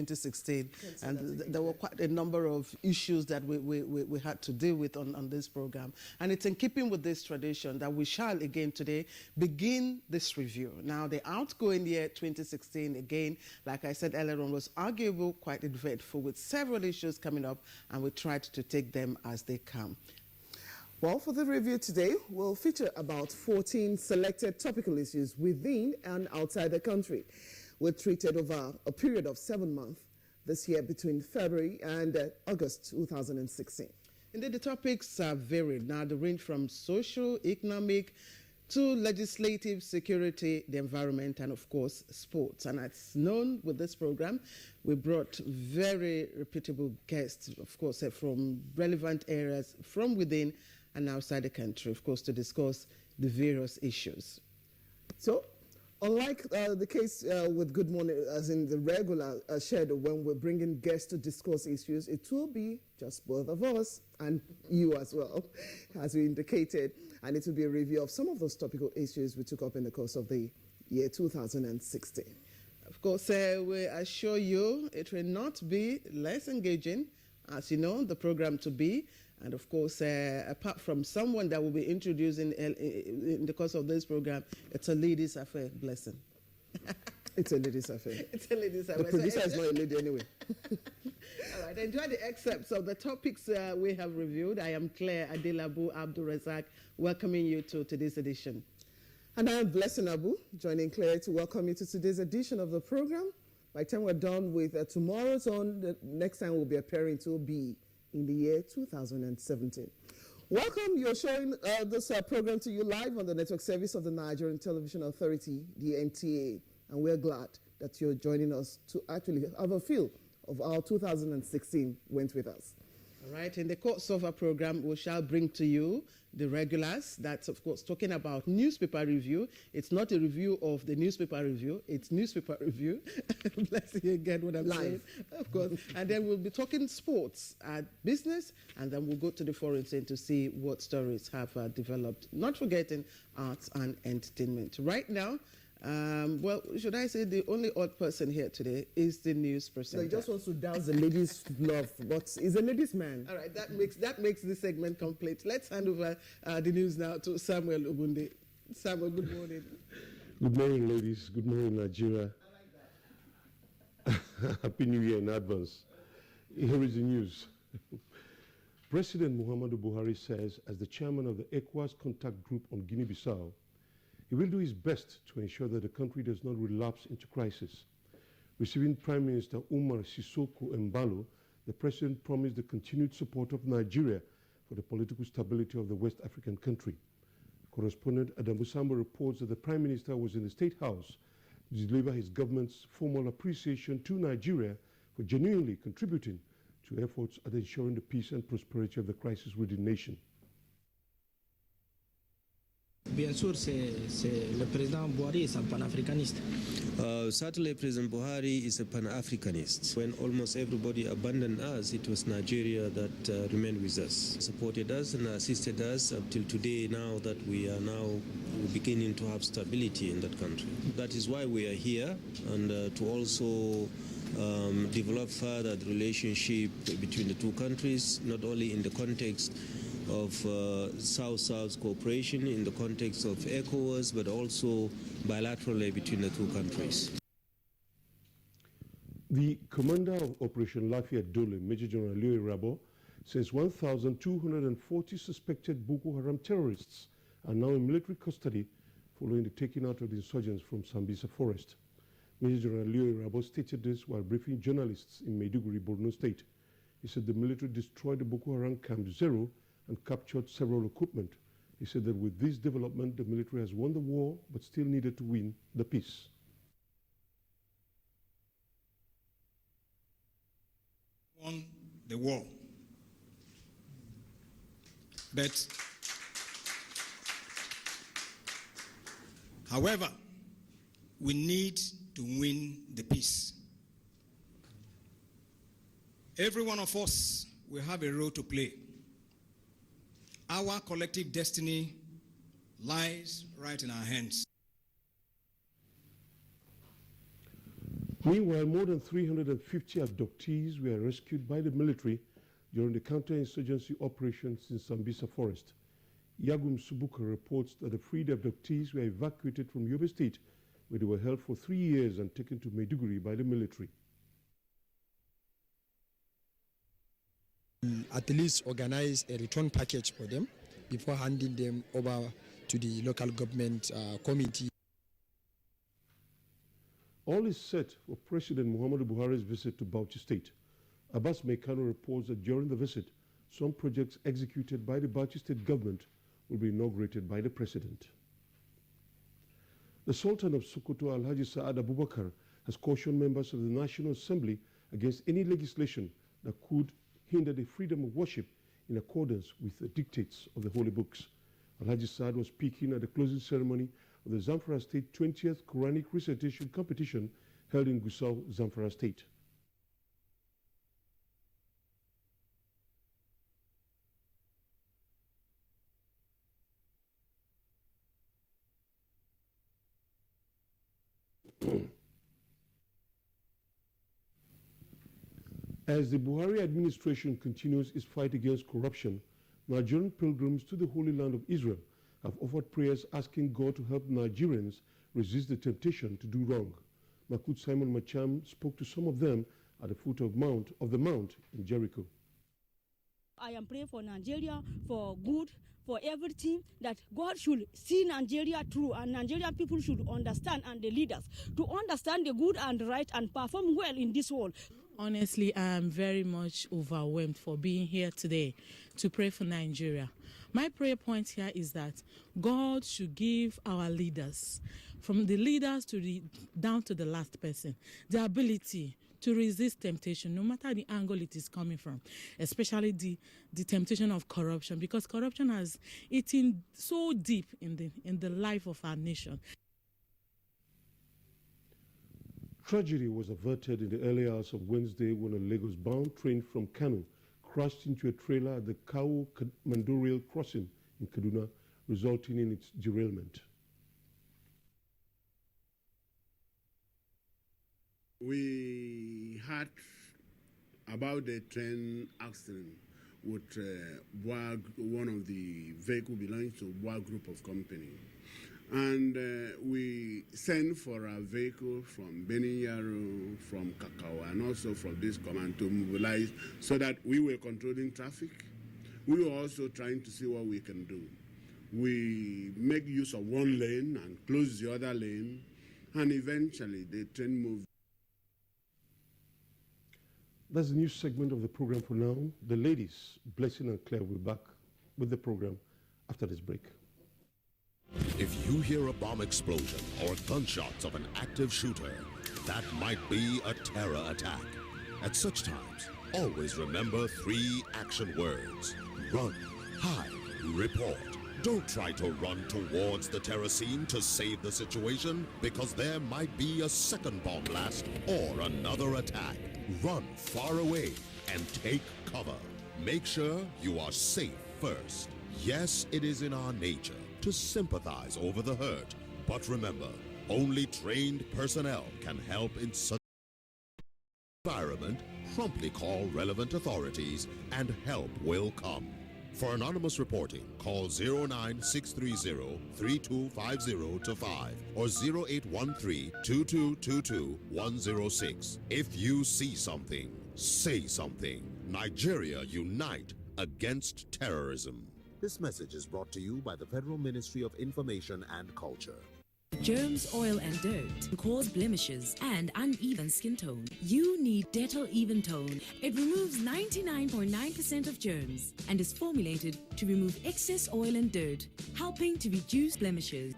2016, and there were quite a number of issues that we had to deal with on this program. And it's in keeping with this tradition that we shall again today begin this review. Now, the outgoing year 2016, again, like I said earlier on, was arguable quite eventful with several issues coming up, and we tried to take them as they come. Well, for the review today, we'll feature about 14 selected topical issues within and outside the country. Were treated over a period of 7 months this year between February and August 2016. Indeed, the topics are varied. Now, they range from social, economic, to legislative, security, the environment, and of course, sports. And as known with this program, we brought very reputable guests, of course, from relevant areas from within and outside the country, of course, to discuss the various issues. So, unlike the case with Good Morning, as in the regular schedule, when we're bringing guests to discuss issues, it will be just both of us and you as well, as we indicated. And it will be a review of some of those topical issues we took up in the course of the year 2016. Of course, we assure you it will not be less engaging, as you know, the program to be. And of course, apart from someone that will be introducing in the course of this program, it's a ladies' affair. Blessing. It's a ladies' affair. It's a ladies' affair. The producer is not a lady anyway. All right, enjoy the excerpts of the topics we have reviewed. I am Claire Adelabu Abdul Razak, welcoming you to today's edition. And I am Blessing Abu, joining Claire to welcome you to today's edition of the program. By the time we're done with tomorrow's on, the next time we'll be appearing to be in the year 2017. Welcome. You're showing this program to you live on the network service of the Nigerian Television Authority, the NTA, and we're glad that you're joining us to actually have a feel of how 2016 went with us. All right, in the course of our program, we shall bring to you the regulars. That's, of course, talking about newspaper review. It's not a review of the newspaper review. It's newspaper review. Bless you again what I'm saying. Of course. And then we'll be talking sports, business, and then we'll go to the foreign scene to see what stories have developed. Not forgetting arts and entertainment. Right now, well, should I say the only odd person here today is the news presenter. So he just wants to douse the ladies' love, but he's a ladies' man. All right, that makes this segment complete. Let's hand over the news now to Samuel Ogunde. Samuel, good morning. Good morning, ladies. Good morning, Nigeria. I like that. Happy New Year in advance. Here is the news. President Muhammadu Buhari says, as the chairman of the ECOWAS Contact Group on Guinea-Bissau, he will do his best to ensure that the country does not relapse into crisis. Receiving Prime Minister Umar Sissoco Embalo, the president promised the continued support of Nigeria for the political stability of the West African country. Correspondent Adamu Samba reports that the Prime Minister was in the State House to deliver his government's formal appreciation to Nigeria for genuinely contributing to efforts at ensuring the peace and prosperity of the crisis-ridden nation. Bien sûr, le président Buhari est un panafricaniste. Certainly, President Buhari is a pan-Africanist. When almost everybody abandoned us, it was Nigeria that remained with us, supported us and assisted us up till today, now that we are now beginning to have stability in that country. That is why we are here, and to also develop further the relationship between the two countries, not only in the context of South-South cooperation, in the context of ECOWAS, but also bilaterally between the two countries. The commander of Operation Lafayette Dole, Major General Leo Rabo, says 1,240 suspected Boko Haram terrorists are now in military custody following the taking out of the insurgents from Sambisa Forest. Major General Leo Rabo stated this while briefing journalists in Maiduguri, Borno State. He said the military destroyed the Boko Haram Camp Zero and captured several equipment. He said that with this development, the military has won the war, but still needed to win the peace. Won the war. But, however, we need to win the peace. Every one of us will have a role to play. Our collective destiny lies right in our hands. Meanwhile, more than 350 abductees were rescued by the military during the counterinsurgency operations in Sambisa Forest. Yagum Subuka reports that the freed abductees were evacuated from Yobe State, where they were held for 3 years and taken to Maiduguri by the military. At least organize a return package for them before handing them over to the local government committee. All is set for President Muhammadu Buhari's visit to Bauchi State. Abbas Mekano reports that during the visit, some projects executed by the Bauchi State government will be inaugurated by the president. The Sultan of Sokoto, Alhaji Saad Abubakar, has cautioned members of the National Assembly against any legislation that could hinder the freedom of worship in accordance with the dictates of the holy books. Alhaji Saad was speaking at the closing ceremony of the Zamfara State 20th Quranic Recitation Competition held in Gusau, Zamfara State. As the Buhari administration continues its fight against corruption, Nigerian pilgrims to the Holy Land of Israel have offered prayers asking God to help Nigerians resist the temptation to do wrong. Makut Simon Macham spoke to some of them at the foot of the Mount in Jericho. I am praying for Nigeria, for good, for everything, that God should see Nigeria through, and Nigerian people should understand, and the leaders to understand the good and right and perform well in this world. Honestly, I am very much overwhelmed for being here today to pray for Nigeria. My prayer point here is that God should give our leaders, from the leaders down to the last person, the ability to resist temptation, no matter the angle it is coming from, especially the temptation of corruption, because corruption has eaten so deep in the life of our nation. Tragedy was averted in the early hours of Wednesday when a Lagos-bound train from Kano crashed into a trailer at the Kawo Mandorial crossing in Kaduna, resulting in its derailment. We heard about the train accident with one of the vehicles belonging to Boa Group of Company. And we sent for a vehicle from Beninyaro, from Kakao, and also from this command to mobilize so that we were controlling traffic. We were also trying to see what we can do. We make use of one lane and close the other lane, and eventually the train moved. That's the news segment of the program for now. The ladies, Blessing and Claire, will be back with the program after this break. If you hear a bomb explosion or gunshots of an active shooter, that might be a terror attack. At such times, always remember 3 action words: run, hide, report. Don't try to run towards the terror scene to save the situation, because there might be a second bomb blast or another attack. Run far away and take cover. Make sure you are safe first. Yes, it is in our nature to sympathize over the hurt, but remember, only trained personnel can help in such environment. Promptly call relevant authorities and help will come. For anonymous reporting, call 09630-3250-5 or 0813-2222-106. If you see something, say something. Nigeria unite against terrorism. This message is brought to you by the Federal Ministry of Information and Culture. Germs, oil, and dirt cause blemishes and uneven skin tone. You need Dettol Even Tone. It removes 99.9% of germs and is formulated to remove excess oil and dirt, helping to reduce blemishes.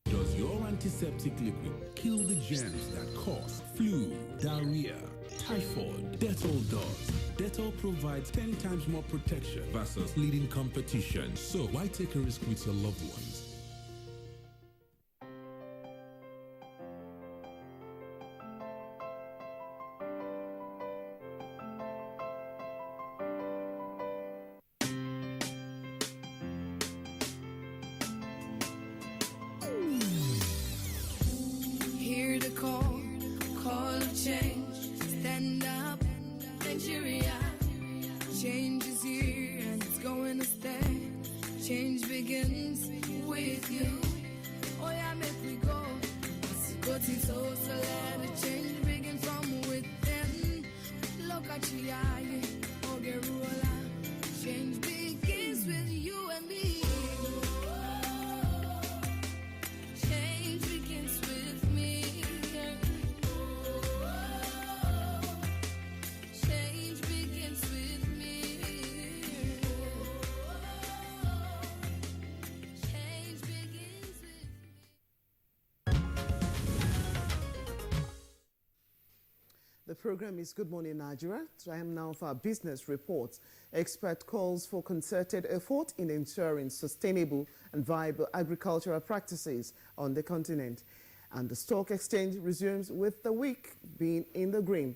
Does your antiseptic liquid kill the germs that cause flu, diarrhea, typhoid? Dettol does. Dettol provides 10 times more protection versus leading competition. So why take a risk with your loved ones? Change begins with you and me. Change begins with me. Change begins with me. Change begins with me. The program is Good Morning Nigeria. Time now for our business reports. Expert calls for concerted effort in ensuring sustainable and viable agricultural practices on the continent. And the stock exchange resumes with the week being in the green.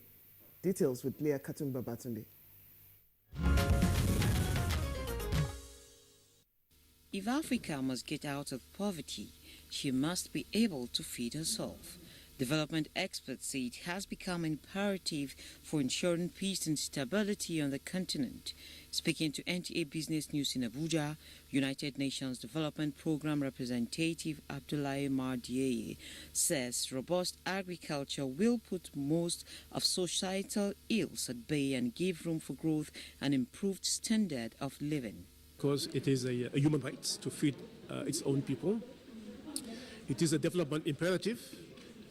Details with Leah Katung-Babatunde. If Africa must get out of poverty, she must be able to feed herself. Development experts say it has become imperative for ensuring peace and stability on the continent. Speaking to NTA Business News in Abuja, United Nations Development Programme representative Abdoulaye Mardieye says robust agriculture will put most of societal ills at bay and give room for growth and improved standard of living. Because it is a human right to feed its own people. It is a development imperative.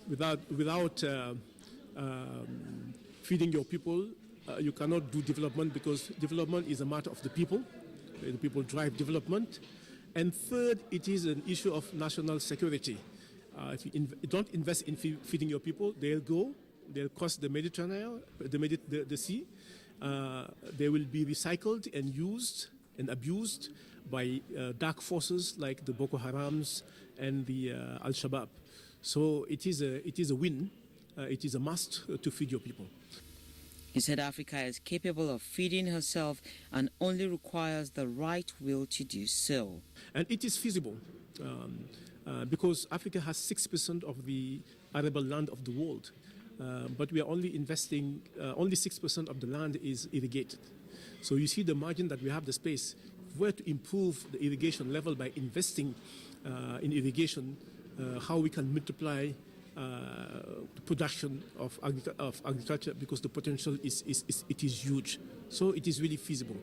Without feeding your people, you cannot do development, because development is a matter of the people. The people drive development. And third, it is an issue of national security. If you don't invest in feeding your people, they'll cross the Mediterranean, the sea. They will be recycled and used and abused by dark forces like the Boko Harams and the Al-Shabaab. So it is a win. It is a must to feed your people. He said Africa is capable of feeding herself and only requires the right will to do so. And it is feasible because Africa has 6% of the arable land of the world, but we are only investing, only 6% of the land is irrigated. So you see the margin that we have, the space. If we were to improve the irrigation level by investing in irrigation, how we can multiply the production of agriculture, because the potential is huge. So it is really feasible.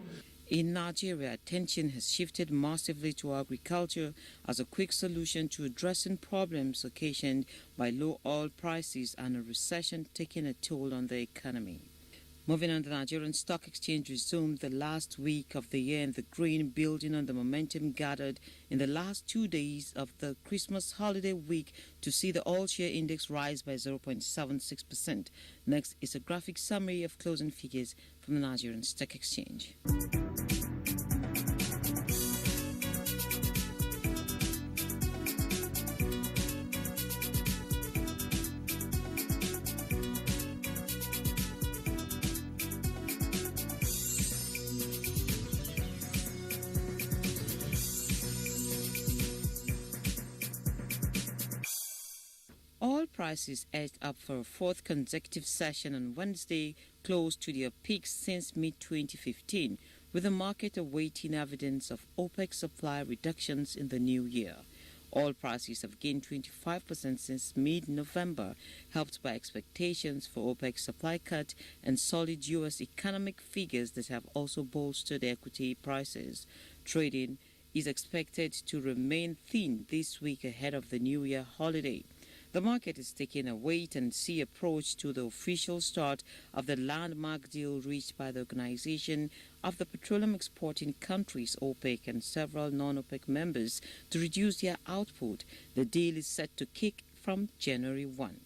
In Nigeria, attention has shifted massively to agriculture as a quick solution to addressing problems occasioned by low oil prices and a recession taking a toll on the economy. Moving on, the Nigerian Stock Exchange resumed the last week of the year in the green, building on the momentum gathered in the last 2 days of the Christmas holiday week to see the all-share index rise by 0.76%. Next is a graphic summary of closing figures from the Nigerian Stock Exchange. Oil prices edged up for a fourth consecutive session on Wednesday, close to their peaks since mid-2015, with the market awaiting evidence of OPEC supply reductions in the new year. Oil prices have gained 25% since mid-November, helped by expectations for OPEC supply cut and solid U.S. economic figures that have also bolstered equity prices. Trading is expected to remain thin this week ahead of the New Year holiday. The market is taking a wait-and-see approach to the official start of the landmark deal reached by the Organization of the Petroleum Exporting Countries, OPEC, and several non-OPEC members to reduce their output. The deal is set to kick from January 1.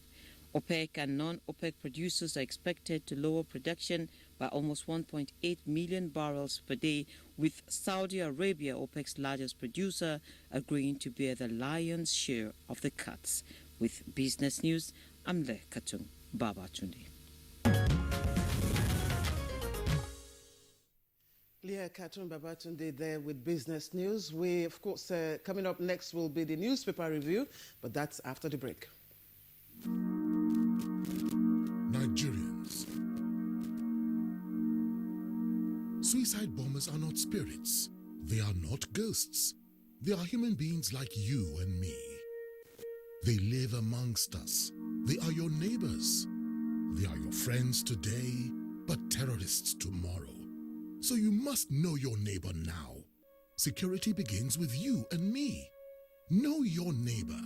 OPEC and non-OPEC producers are expected to lower production by almost 1.8 million barrels per day, with Saudi Arabia, OPEC's largest producer, agreeing to bear the lion's share of the cuts. With Business News, I'm Le Katung Babatunde. Leah Katung-Babatunde there with Business News. We, of course, coming up next will be the newspaper review, but that's after the break. Nigerians. Suicide bombers are not spirits. They are not ghosts. They are human beings like you and me. They live amongst us. They are your neighbors. They are your friends today but terrorists tomorrow. So you must know your neighbor now. Security begins with you and me. Know your neighbor.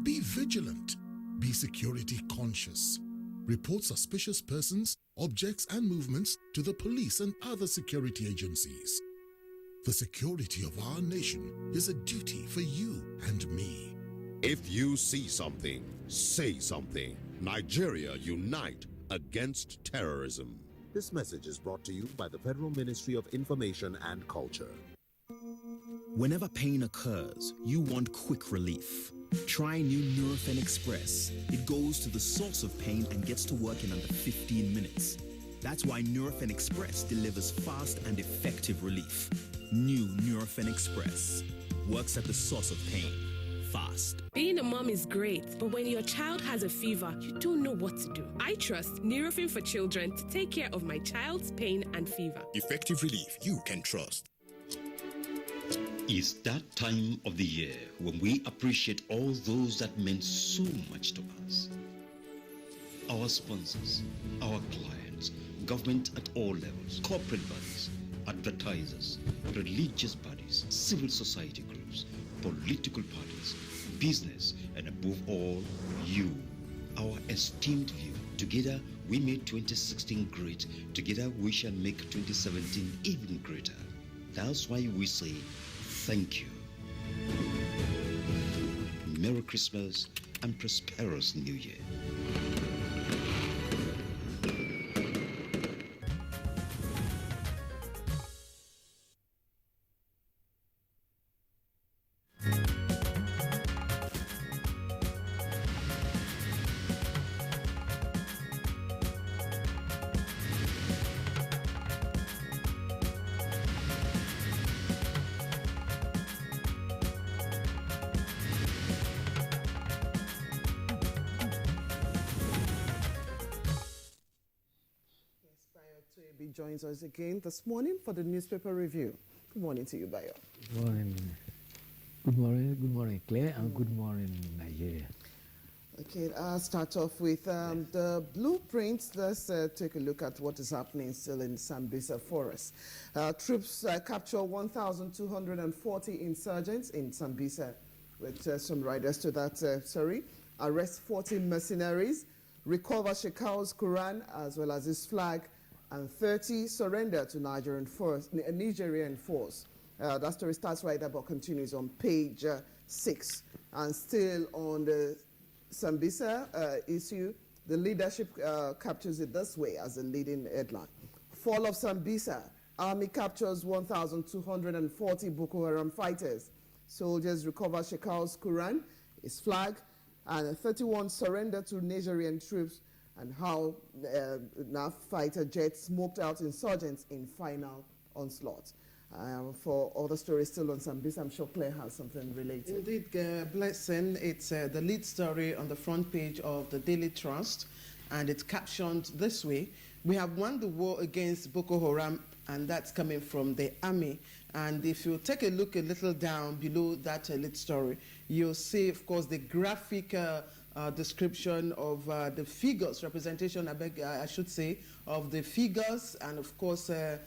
Be vigilant. Be security conscious. Report suspicious persons, objects, and movements to the police and other security agencies. The security of our nation is a duty for you and me. If you see something, say something. Nigeria, unite against terrorism. This message is brought to you by the Federal Ministry of Information and Culture. Whenever pain occurs, you want quick relief. Try new Nurofen Express. It goes to the source of pain and gets to work in under 15 minutes. That's why Nurofen Express delivers fast and effective relief. New Nurofen Express works at the source of pain. Fast. Being a mom is great, but when your child has a fever, you don't know what to do. I trust Nurofen for Children to take care of my child's pain and fever. Effective relief you can trust. It's that time of the year when we appreciate all those that meant so much to us. Our sponsors, our clients, government at all levels, corporate bodies, advertisers, religious bodies, civil society groups, political parties, business, and above all, you, our esteemed viewer. Together, we made 2016 great. Together, we shall make 2017 even greater. That's why we say, thank you. Merry Christmas and prosperous New Year. Joins us again this morning for the newspaper review. Good morning to you, Bayo. Good morning. Good morning, Claire, and good morning, Nigeria. Okay, I'll start off with the blueprints. Let's take a look at what is happening still in Sambisa Forest. Troops capture 1,240 insurgents in Sambisa, with some riders to that arrest 40 mercenaries, recover Shekau's Quran as well as his flag, and 30 surrender to Nigerian force. That story starts right there but continues on page 6. And still on the Sambisa issue, the leadership captures it this way as a leading headline. Fall of Sambisa. Army captures 1,240 Boko Haram fighters. Soldiers recover Shekau's Quran, his flag, and 31 surrender to Nigerian troops, and how NAF fighter jets smoked out insurgents in final onslaught. For other stories still on Sambisa, I'm sure Claire has something related. Indeed, Blessing, it's the lead story on the front page of the Daily Trust, and it's captioned this way: we have won the war against Boko Haram, and that's coming from the army. And if you take a look a little down below that lead story, you'll see, of course, the graphic description of the figures, representation, I should say, of the figures, and of course the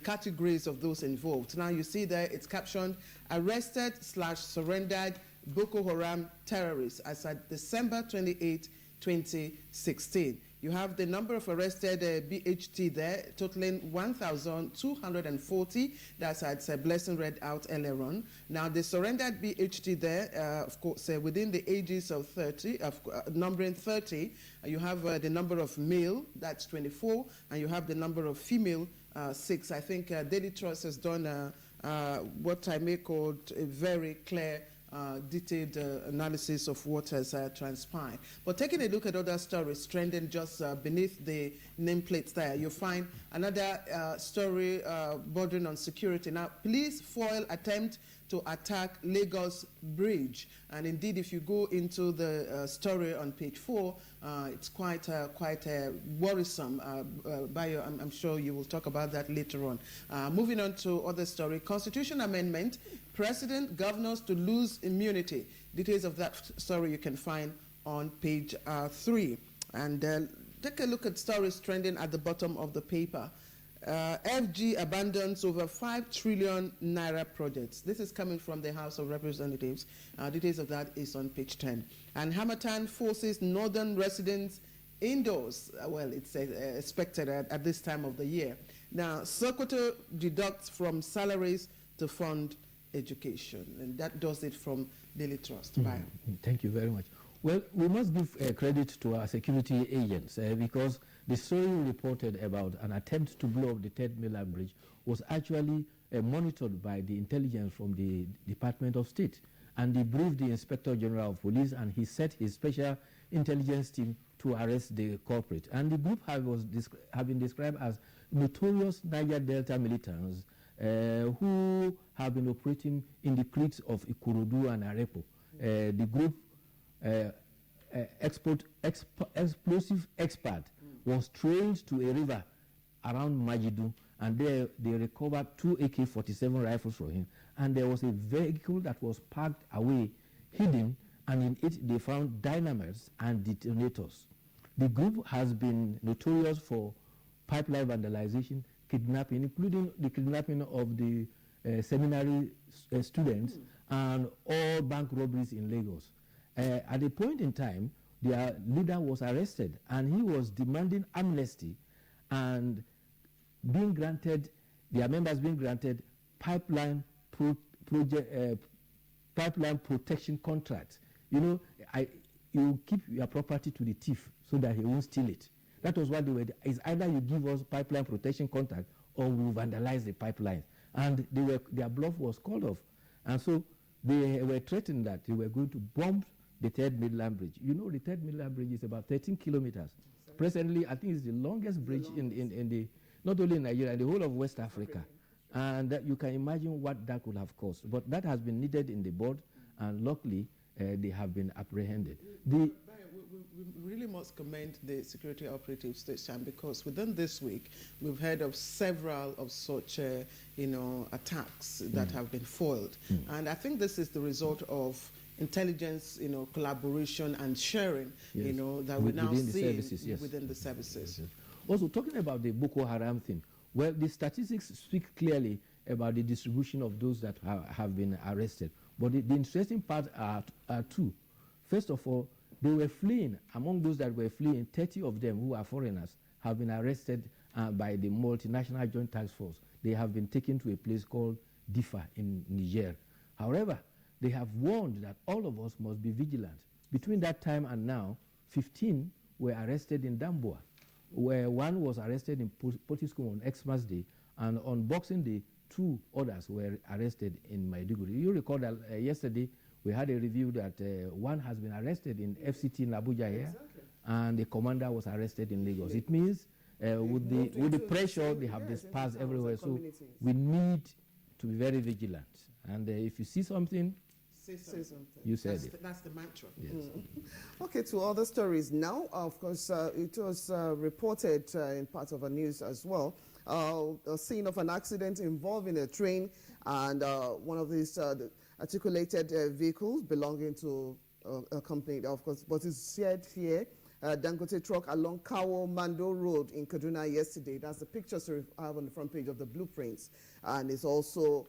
categories of those involved. Now you see there it's captioned arrested/surrendered Boko Haram terrorists as at December 28, 2016. You have the number of arrested BHT there, totaling 1,240. That's as Blessing read out earlier on. Now, the surrendered BHT there, of course, within the ages of 30, numbering 30, you have the number of male, that's 24, and you have the number of female, 6. I think Daily Trust has done what I may call a very clear detailed analysis of what has transpired. But taking a look at other stories trending just beneath the nameplates there, you'll find another story bordering on security. Now, police foil attempt to attack Lagos Bridge. And indeed, if you go into the story on page 4, it's quite worrisome. Bayo, I'm sure you will talk about that later on. Moving on to other story, Constitution Amendment, President, Governors to lose immunity. Details of that story you can find on page 3. And take a look at stories trending at the bottom of the paper. FG abandons over 5 trillion naira projects. This is coming from the House of Representatives. Details of that is on page 10. And Hamatan forces northern residents indoors. Well, it's expected at this time of the year. Now, Sokoto deducts from salaries to fund education. And that does it from Daily Trust. Bye. Thank you very much. Well, we must give credit to our security agents because the story reported about an attempt to blow up the Third Mainland Bridge was actually monitored by the intelligence from the Department of State. And they briefed the Inspector General of Police, and he set his special intelligence team to arrest the culprit. And the group have been described as notorious Niger Delta militants who have been operating in the creeks of Ikorodu and Arepo. The group explosive expert was trained to a river around Majidu, and there they recovered 2 AK-47 rifles from him, and there was a vehicle that was parked away, hidden, and in it they found dynamites and detonators. The group has been notorious for pipeline vandalization, kidnapping, including the kidnapping of the seminary students and all bank robberies in Lagos. At a point in time, their leader was arrested, and he was demanding amnesty and being granted, their members being granted pipeline protection contracts. You know, you keep your property to the thief so that he won't steal it. That was what they were. It's either you give us pipeline protection contract or we vandalize the pipeline. And their bluff was called off. And so they were threatened that they were going to bomb the Third Mainland Bridge. You know, the Third Mainland Bridge is about 13 kilometers. Presently, I think it's the longest bridge in the, not only in Nigeria, in the whole of West Africa. And you can imagine what that could have cost. But that has been needed in the board, and luckily, they have been apprehended. We really must commend the security operatives this time, because within this week, we've heard of several of such, attacks that have been foiled. And I think this is the result of intelligence, collaboration and sharing, that we now see within the services. Yes. Also, talking about the Boko Haram thing, well, the statistics speak clearly about the distribution of those that have been arrested. But the interesting part are two. First of all, they were fleeing. Among those that were fleeing, 30 of them who are foreigners have been arrested by the multinational joint task force. They have been taken to a place called Difa in Niger. However, they have warned that all of us must be vigilant. Between that time and now, 15 were arrested in Damboa, where one was arrested in Potiskum on Xmas Day, and on Boxing Day, 2 others were arrested in Maiduguri. You recall that yesterday we had a review that one has been arrested in FCT in Abuja here, and the commander was arrested in Lagos. It means with the pressure, they have dispersed everywhere. So we need to be very vigilant. And if you see something, say something. You said it. That's the mantra. Yes. Okay, to other stories now. Of course, it was reported in part of the news as well. A scene of an accident involving a train and one of these articulated vehicles belonging to a company, of course, but it's shared here. Dangote truck along Kawo Mando Road in Kaduna yesterday. That's the picture story I have on the front page of the blueprints. And it's also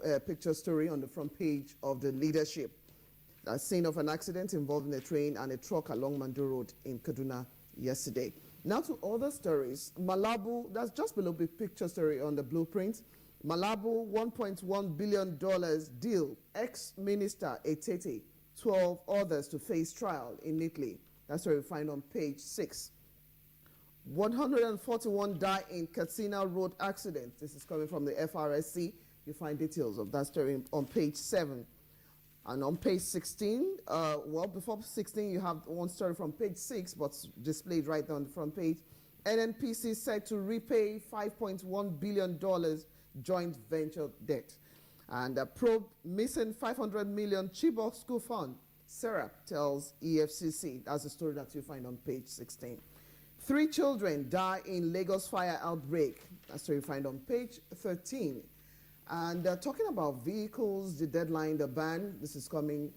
a picture story on the front page of the leadership. A scene of an accident involving a train and a truck along Mando Road in Kaduna yesterday. Now to other stories. Malabu, that's just below the picture story on the blueprint. Malabu $1.1 billion deal. Ex-Minister Etete, 12 others to face trial in Italy. That's what we find on page 6. 141 die in Katsina Road accident. This is coming from the FRSC. You find details of that story on page 7. And on page 16, well, before 16, you have one story from page 6, but displayed right there on the front page. NNPC said to repay $5.1 billion joint venture debt. And probe missing 500 million Chibok school fund. Serap tells EFCC. That's the story that you find on page 16. 3 children die in Lagos fire outbreak. That's what you find on page 13. And talking about vehicles, the deadline, the ban, this is coming.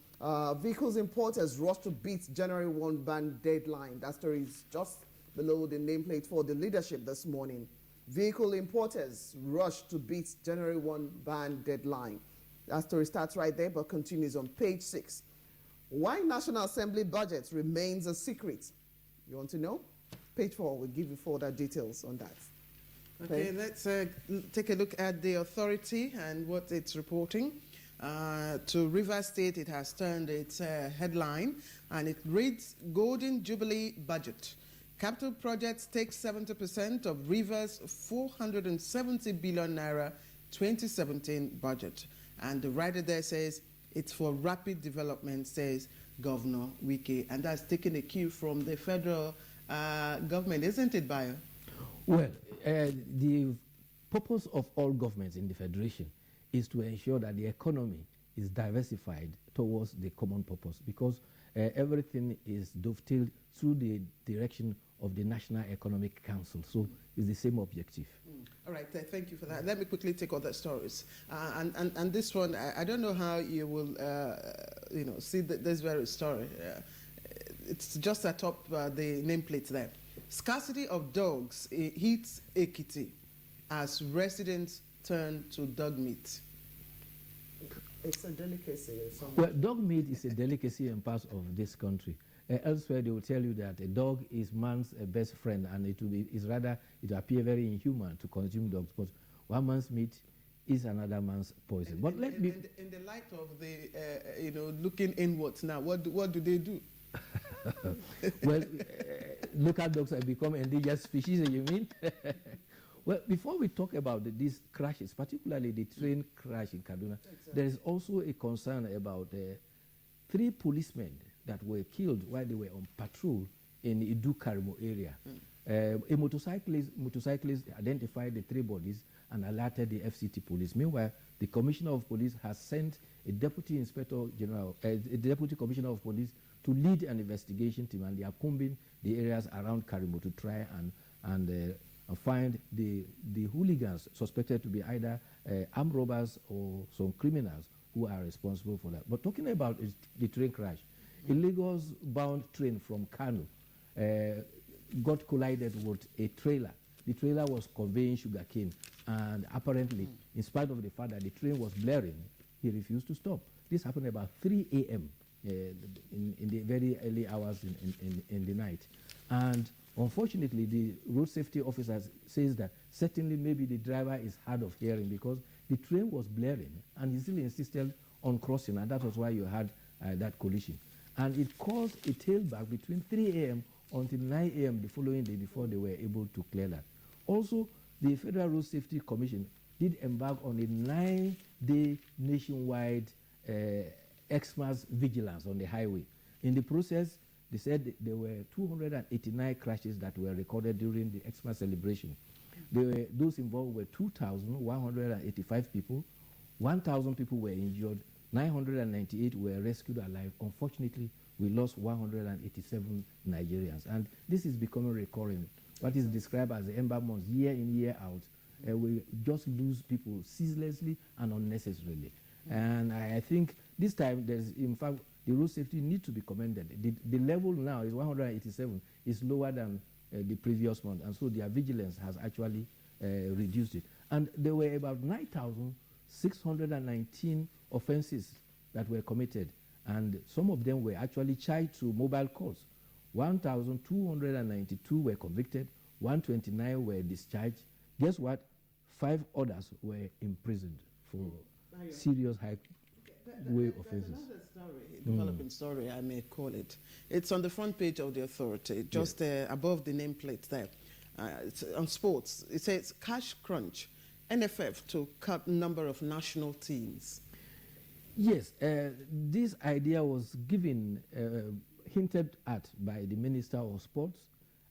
Vehicles importers rush to beat January 1 ban deadline. That story is just below the nameplate for the leadership this morning. Vehicle importers rush to beat January 1 ban deadline. That story starts right there but continues on page 6. Why National Assembly budget remains a secret. You want to know? Page 4 will give you further details on that. Okay, let's take a look at the authority and what it's reporting. To Rivers State, it has turned its headline, and it reads, Golden Jubilee Budget. Capital projects take 70% of Rivers' 470 billion naira 2017 budget. And the writer there says, it's for rapid development, says Governor Wike. And that's taking a cue from the federal government, isn't it, Bayo? Well, the purpose of all governments in the Federation is to ensure that the economy is diversified towards the common purpose, because everything is dovetailed through the direction of the National Economic Council. So it's the same objective. All right, thank you for that. Let me quickly take other stories. And this one, I don't know how you will see this very story. It's just atop the nameplate there. Scarcity of dogs hits Ekiti as residents turn to dog meat. It's a delicacy. Well, dog meat is a delicacy in parts of this country. Elsewhere, they will tell you that a dog is man's best friend, and it will appear very inhuman to consume dogs. But one man's meat is another man's poison. But in the light of the looking inwards now, what do they do? Well, local dogs have become endangered species, you mean? Well, before we talk about these crashes, particularly the train crash in Kaduna, there is also a concern about 3 policemen that were killed while they were on patrol in Idu Karimo area. A motorcyclist identified the 3 bodies and alerted the FCT police. Meanwhile, the Commissioner of Police has sent a Deputy Inspector General, a Deputy Commissioner of Police to lead an investigation team, and they are combing the areas around Karimo to try and find the hooligans suspected to be either armed robbers or some criminals who are responsible for that. But talking about the train crash, a Lagos-bound train from Kano got collided with a trailer. The trailer was conveying sugarcane, and apparently, in spite of the fact that the train was blaring, he refused to stop. This happened about 3 a.m. In the very early hours in the night. And unfortunately, the road safety officer says that certainly maybe the driver is hard of hearing, because the train was blaring and he still insisted on crossing, and that was why you had that collision. And it caused a tailback between 3 a.m. until 9 a.m. the following day before they were able to clear that. Also, the Federal Road Safety Commission did embark on a 9-day nationwide Xmas vigilance on the highway. In the process, they said there were 289 crashes that were recorded during the Xmas celebration. Those involved were 2,185 people, 1,000 people were injured, 998 were rescued alive. Unfortunately, we lost 187 Nigerians. And this is becoming recurring. What is described as the ember months, year in, year out. We just lose people ceaselessly and unnecessarily. And I think this time, in fact, the road safety needs to be commended. The level now is 187, is lower than the previous month, and so their vigilance has actually reduced it. And there were about 9,619 offenses that were committed, and some of them were actually charged through mobile courts. 1,292 were convicted, 129 were discharged. Guess what? 5 others were imprisoned for serious high-way offenses. Another story, developing story, I may call it. It's on the front page of the authority, just above the nameplate there. It's on sports. It says, cash crunch, NFF to cut number of national teams. Yes, this idea was given, hinted at by the Minister of Sports,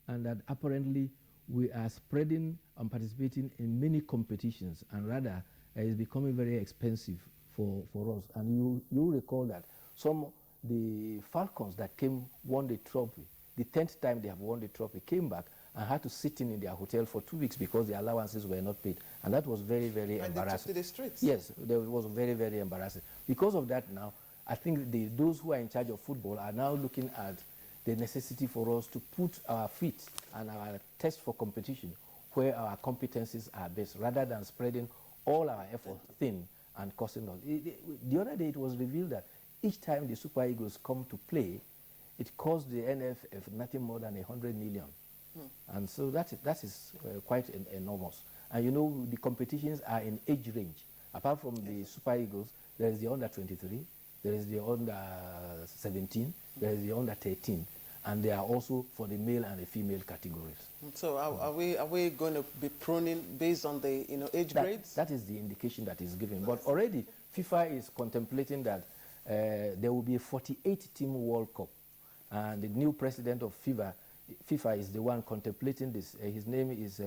and that apparently we are spreading and participating in many competitions, and rather it's becoming very expensive for us. And you recall that the Falcons that won the trophy, the 10th time they have won the trophy, came back and had to sit in their hotel for 2 weeks because the allowances were not paid. And that was very, very embarrassing. They took to the streets. Yes, it was very, very embarrassing. Because of that now, I think those who are in charge of football are now looking at the necessity for us to put our feet and our test for competition where our competencies are best, rather than spreading all our effort thin and costing us. The other day it was revealed that each time the Super Eagles come to play, it costs the NFF nothing more than 100 million. And so that is quite enormous. And you know, the competitions are in age range. Apart from the Super Eagles, there is the under 23, there is the under 17, there is the under 13, and they are also for the male and the female categories. So are we going to be pruning based on the age grades? That is the indication that is given. But already FIFA is contemplating that there will be a 48-team World Cup, and the new president of FIFA is the one contemplating this. His name is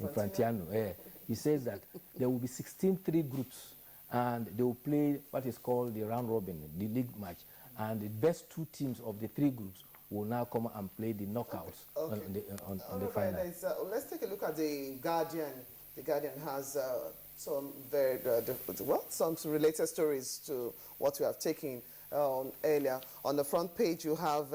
Infantino. He says that there will be 16 groups, and they will play what is called the round robin, the league match, and the best 2 teams of the 3 groups will now come and play the knockouts on the final. Let's take a look at the Guardian. The Guardian has some some related stories to what we have taken earlier. On the front page, you have.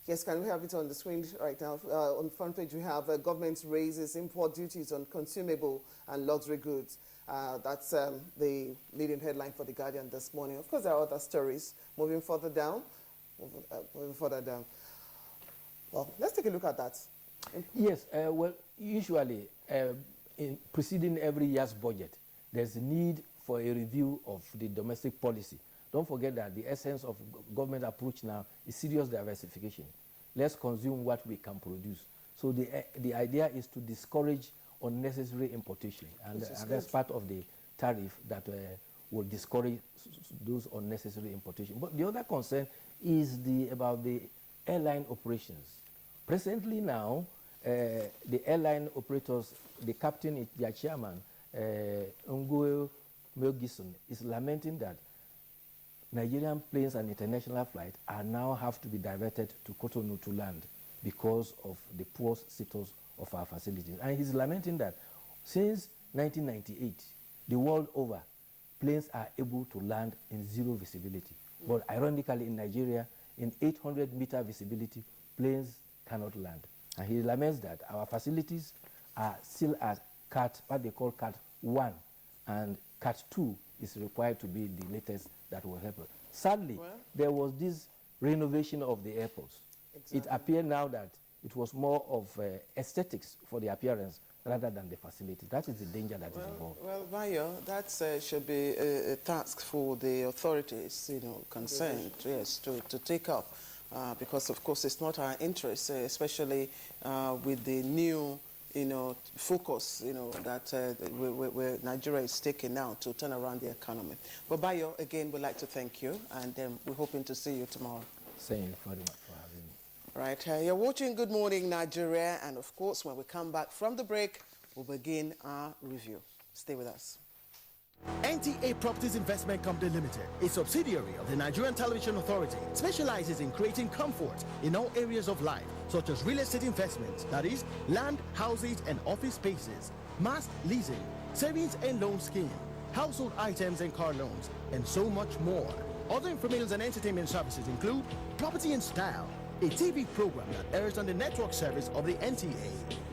Yes, can we have it on the screen right now? On the front page, we have government raises import duties on consumable and luxury goods. That's the leading headline for The Guardian this morning. Of course, there are other stories. Moving further down. Well, let's take a look at that. Yes, well, usually, in preceding every year's budget, there's a need for a review of the domestic policy. Don't forget that the essence of government approach now is serious diversification. Let's consume what we can produce. So the idea is to discourage unnecessary importation, and that's part of the tariff that will discourage those unnecessary importation. But the other concern is about the airline operations. Presently now, the airline operators, the captain, their chairman, Ngoe Melgison, is lamenting that Nigerian planes and international flights are now have to be diverted to Cotonou to land because of the poor status of our facilities. And he's lamenting that since 1998, the world over, planes are able to land in 0 visibility. But ironically, in Nigeria, in 800-meter visibility, planes cannot land. And he laments that our facilities are still at what they call Cat 1, and Cat 2 is required to be the latest that will help us. Sadly, there was this renovation of the airports. Exactly. It appeared now that it was more of aesthetics for the appearance rather than the facility. That is the danger that is involved. Well, Bayo, that should be a task for the authorities, concerned, yes, to take up, because of course it's not our interest, especially with the new focus, that where Nigeria is taking now to turn around the economy. But Bayo, again, we'd like to thank you, and we're hoping to see you tomorrow. Thank you very much for having me. Right, you're watching Good Morning Nigeria, and of course, when we come back from the break, we'll begin our review. Stay with us. NTA Properties Investment Company Limited, a subsidiary of the Nigerian Television Authority, specializes in creating comfort in all areas of life, such as real estate investments, that is, land, houses, and office spaces, mass leasing, savings and loan scheme, household items and car loans, and so much more. Other information and entertainment services include Property in Style, a TV program that airs on the network service of the NTA,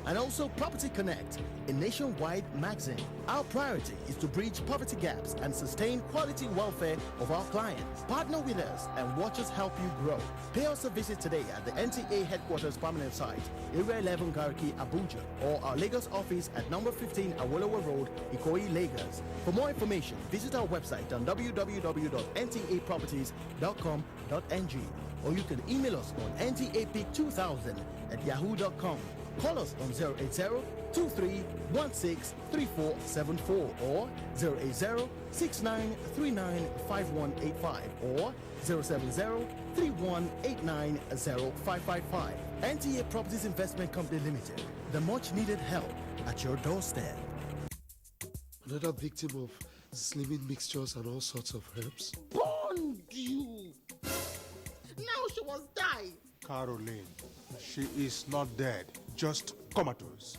and also Property Connect, a nationwide magazine. Our priority is to bridge poverty gaps and sustain quality welfare of our clients. Partner with us and watch us help you grow. Pay us a visit today at the NTA headquarters permanent site, Area 11 Garki, Abuja, or our Lagos office at number 15 Awolowo Road, Ikoyi, Lagos. For more information, visit our website on www.ntaproperties.com.ng, or you can email us on ntapeak2000@yahoo.com. Call us on 080-2316-3474 or 080-6939-5185 or 070-3189-0555. NTA Properties Investment Company Limited, the much needed help at your doorstep. Another victim of slimming mixtures and all sorts of herbs. Bond you! Now she was dying. Caroline, she is not dead, just comatose.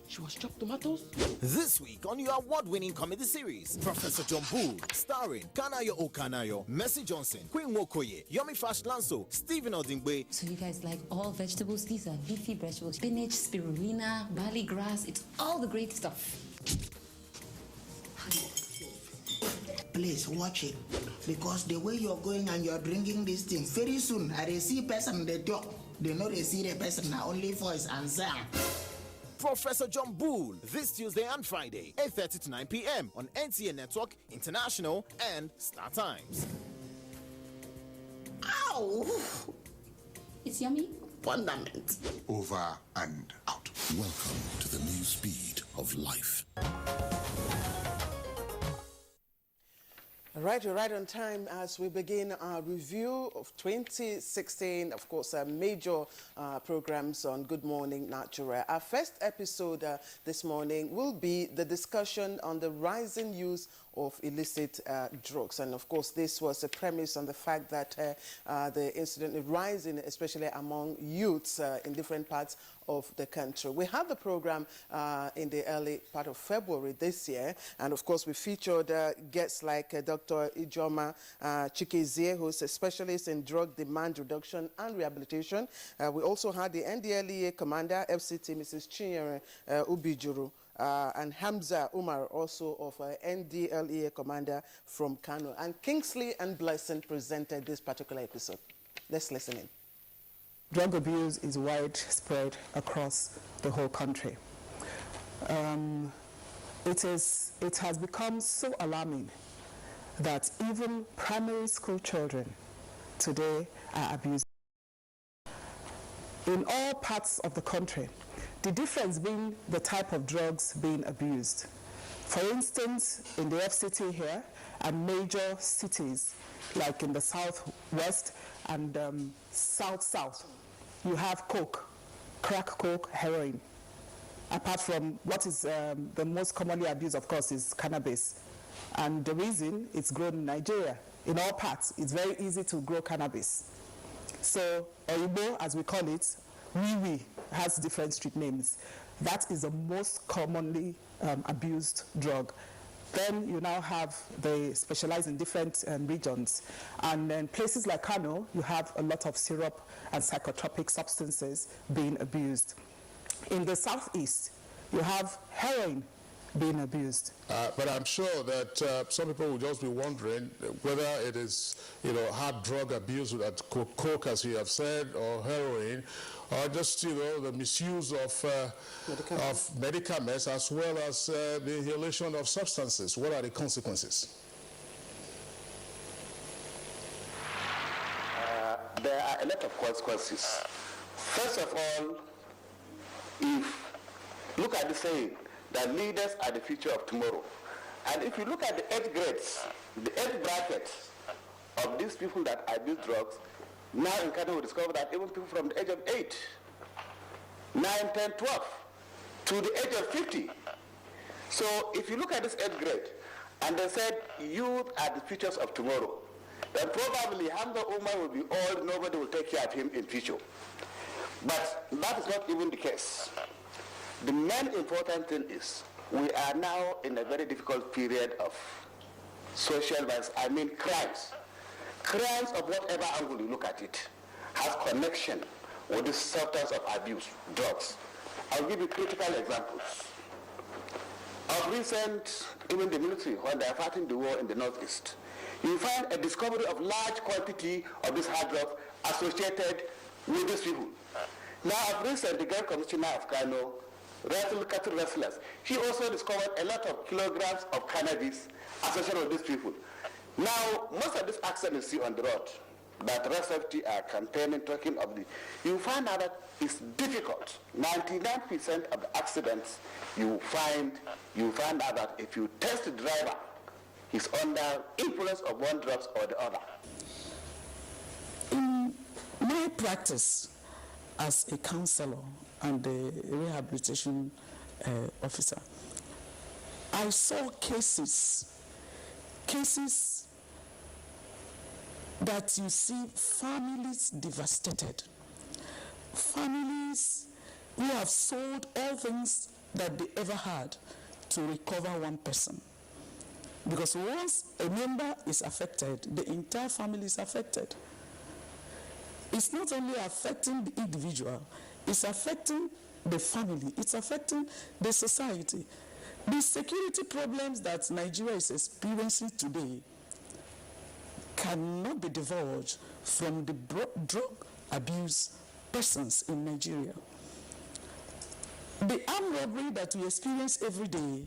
She was chopped tomatoes. This week on your award-winning comedy series, Professor John Bull, starring Kanayo Okanayo, Mercy Johnson, Queen Wokoye, Yomi Fash Lanso, Stephen Odingbe. So you guys like all vegetables? These are leafy vegetables, spinach, spirulina, barley grass. It's all the great stuff. Please watch it, because the way you're going and you're drinking this thing, very soon I see person they talk. They know they see the person now only voice and sound. Professor John Bull, this Tuesday and Friday, 8:30 to 9 p.m. on NTA Network, International, and Star Times. Ow! It's yummy. Fundament. Over and out. Welcome to the new speed of life. All right, you're right on time as we begin our review of 2016, of course, major programs on Good Morning Nigeria. Our first episode this morning will be the discussion on the rising use of illicit drugs. And of course, this was a premise on the fact that the incident is rising, especially among youths in different parts of the country. We had the program in the early part of February this year, and of course we featured guests like Dr. Ijoma Chikezie, who's a specialist in drug demand reduction and rehabilitation. We also had the NDLEA commander, FCT, Mrs. Chinyere Ubijuru, and Hamza Umar, also of NDLEA commander from Kano. And Kingsley and Blessing presented this particular episode. Let's listen in. Drug abuse is widespread across the whole country. It has become so alarming that even primary school children today are abused. In all parts of the country, the difference being the type of drugs being abused. For instance, in the FCT here and major cities like in the southwest and south-south, you have coke, crack coke, heroin. Apart from what is the most commonly abused, of course, is cannabis. And the reason it's grown in Nigeria, in all parts, it's very easy to grow cannabis. So, Oyibo, as we call it, Wiwi, has different street names. That is the most commonly abused drug. Then you now have, they specialize in different regions. And then places like Kano, you have a lot of syrup and psychotropic substances being abused. In the southeast, you have heroin being abused. But I'm sure that some people will just be wondering whether it is, hard drug abuse, that coke, as you have said, or heroin, or just, the misuse of medicaments as well as the inhalation of substances. What are the consequences? There are a lot of consequences. First of all, look at the saying that leaders are the future of tomorrow. And if you look at the age grades, the age brackets of these people that abuse drugs, now in Canada we discover that even people from the age of 8, 9, 10, 12, to the age of 50. So if you look at this age grade, and they said youth are the futures of tomorrow, then probably Hamza Umar will be old, nobody will take care of him in future. But that is not even the case. The main important thing is we are now in a very difficult period of social violence, crimes. Crimes of whatever angle you look at it has connection with the substance of abuse, drugs. I'll give you critical examples. Of recent, even the military, when they are fighting the war in the northeast, you find a discovery of large quantity of this hard drugs associated with these people. Now, of recent, the Grand Commissioner of Kano, cattle wrestlers, he also discovered a lot of kilograms of cannabis associated with these people. Now, most of these accidents you see on the road, that RSFT are campaigning, talking of the, you find out that it's difficult. 99% of the accidents you find out that if you test the driver, he's under influence of one drug or the other. In my practice as a counselor and a rehabilitation officer, I saw cases that you see families devastated, families who have sold all things that they ever had to recover one person. Because once a member is affected, the entire family is affected. It's not only affecting the individual, it's affecting the family, it's affecting the society. The security problems that Nigeria is experiencing today cannot be divulged from the drug abuse persons in Nigeria. The armed robbery that we experience every day,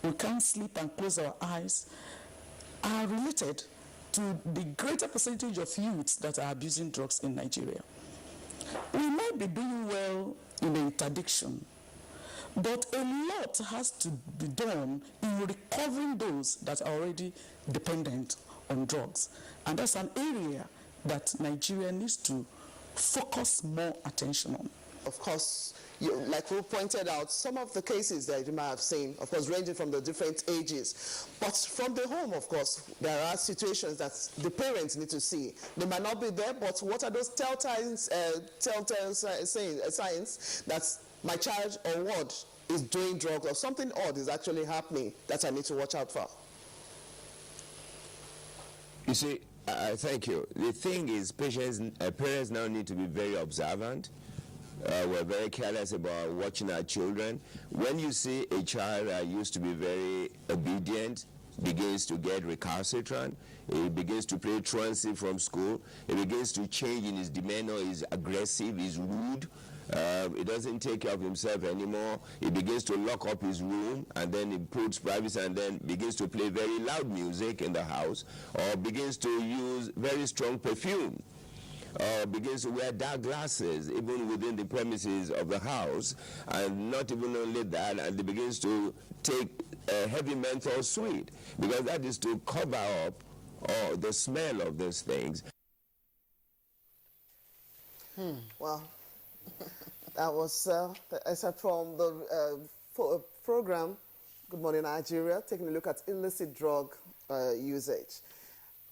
we can't sleep and close our eyes, are related to the greater percentage of youths that are abusing drugs in Nigeria. We might be doing well in the interdiction, but a lot has to be done in recovering those that are already dependent on drugs. And that's an area that Nigeria needs to focus more attention on. Of course, like we pointed out, some of the cases that you might have seen, of course, ranging from the different ages. But from the home, of course, there are situations that the parents need to see. They might not be there, but what are those telltale signs that my child or ward is doing drugs or something odd is actually happening that I need to watch out for? You see, thank you. The thing is, parents now need to be very observant. We're very careless about watching our children. When you see a child that used to be very obedient begins to get recalcitrant, he begins to play truancy from school, he begins to change in his demeanor, he's aggressive, he's rude, he doesn't take care of himself anymore, he begins to lock up his room, and then he puts privacy and then begins to play very loud music in the house, or begins to use very strong perfume. Begins to wear dark glasses even within the premises of the house, and not even only that, and he begins to take heavy menthol sweet, because that is to cover up the smell of those things. Well, that was from the program Good Morning Nigeria, taking a look at illicit drug usage.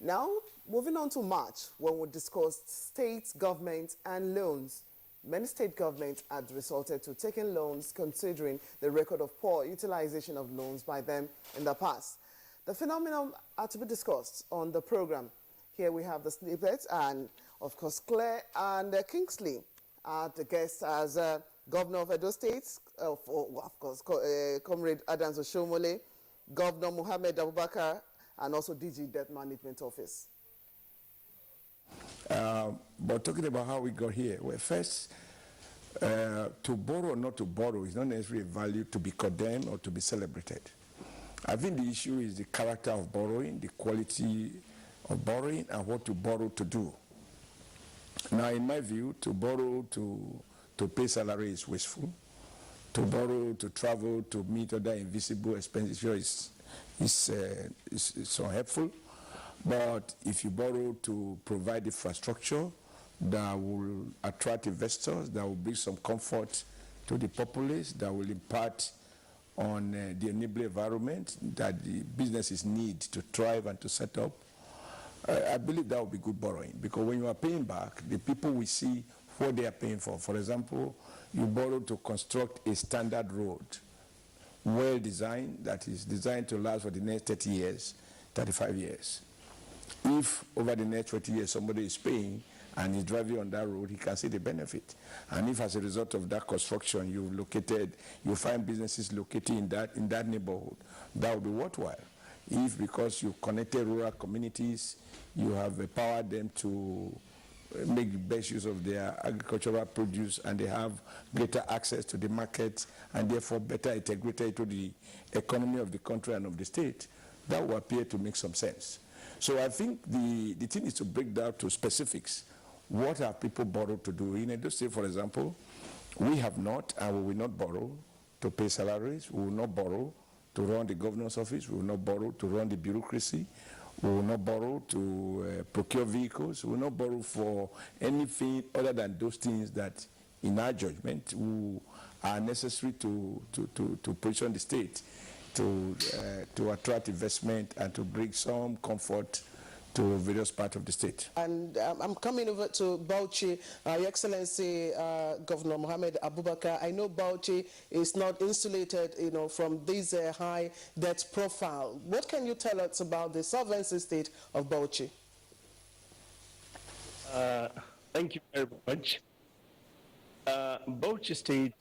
Now, moving on to March, when we discussed state government and loans. Many state governments had resorted to taking loans considering the record of poor utilization of loans by them in the past. The phenomenon are to be discussed on the program. Here we have the snippets, and of course Claire and Kingsley are the guests as Governor of Edo State, of course Comrade Adams Oshomole, Governor Mohammed Abubakar, and also DG Debt Management Office. But talking about how we got here, well, first, to borrow or not to borrow is not necessarily a value to be condemned or to be celebrated. I think the issue is the character of borrowing, the quality of borrowing, and what to borrow to do. Now, in my view, to borrow to pay salary is wasteful. To borrow to travel to meet other invisible expenditures is unhelpful. But if you borrow to provide infrastructure that will attract investors, that will bring some comfort to the populace, that will impart on the enabling environment that the businesses need to thrive and to set up, I believe that will be good borrowing. Because when you are paying back, the people will see what they are paying for. For example, you borrow to construct a standard road, well designed, that is designed to last for the next 30 years, 35 years. If over the next 20 years somebody is paying and is driving on that road, he can see the benefit. And if as a result of that construction you find businesses located in that neighborhood, that would be worthwhile. If because you connected rural communities, you have empowered them to make the best use of their agricultural produce, and they have greater access to the market and therefore better integrated into the economy of the country and of the state, that will appear to make some sense. So I think the thing is to break down to specifics. What have people borrowed to do? In Edo State, for example, we have not and we will not borrow to pay salaries. We will not borrow to run the governor's office. We will not borrow to run the bureaucracy. We will not borrow to procure vehicles. We will not borrow for anything other than those things that, in our judgment, are necessary to position the state to attract investment and to bring some comfort to various parts of the state. And I'm coming over to Bauchi. Your Excellency, Governor Mohammed Abubakar, I know Bauchi is not insulated, from this high debt profile. What can you tell us about the solvency state of Bauchi? Thank you very much. Bauchi State,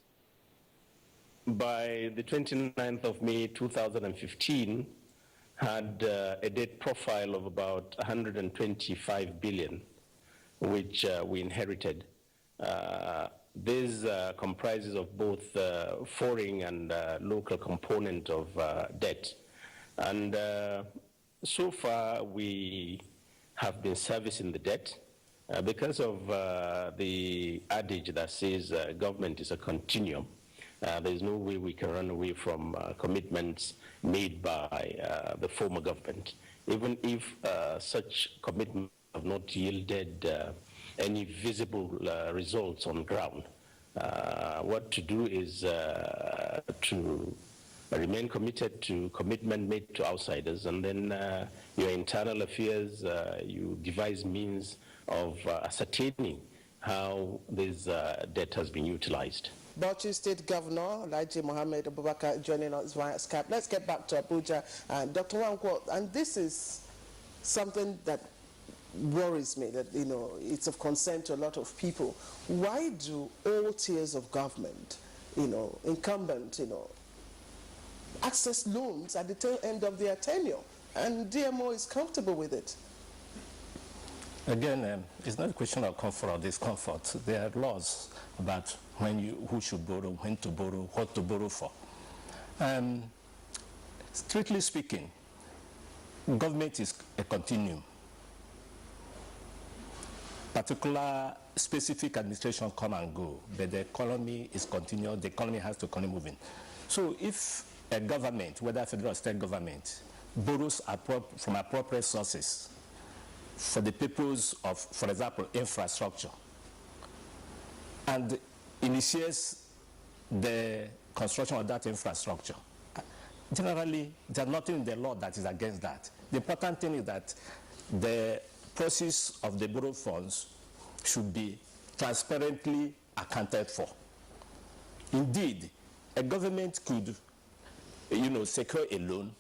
by the 29th of May 2015, had a debt profile of about 125 billion, which we inherited. This comprises of both foreign and local component of debt. And so far, we have been servicing the debt because of the adage that says government is a continuum. There's no way we can run away from commitments made by the former government, even if such commitments have not yielded any visible results on ground. What to do is to remain committed to commitment made to outsiders, and then your internal affairs, you devise means of ascertaining how this debt has been utilized. Bauchi State Governor Alhaji Mohammed Abubakar joining us via Skype. Let's get back to Abuja. Dr. Wankwo, and this is something that worries me, that it's of concern to a lot of people. Why do all tiers of government, incumbent, access loans at the tail end of their tenure, and DMO is comfortable with it? Again, it's not a question of comfort or discomfort. There are laws about who should borrow, when to borrow, what to borrow for. Strictly speaking, government is a continuum. Particular specific administration come and go, but the economy is continuous. The economy has to continue moving. So if a government, whether federal or state government, borrows from appropriate sources for the purpose of, for example, infrastructure, and initiates the construction of that infrastructure, generally, there's nothing in the law that is against that. The important thing is that the process of the borrowed funds should be transparently accounted for. Indeed, a government could, secure a loan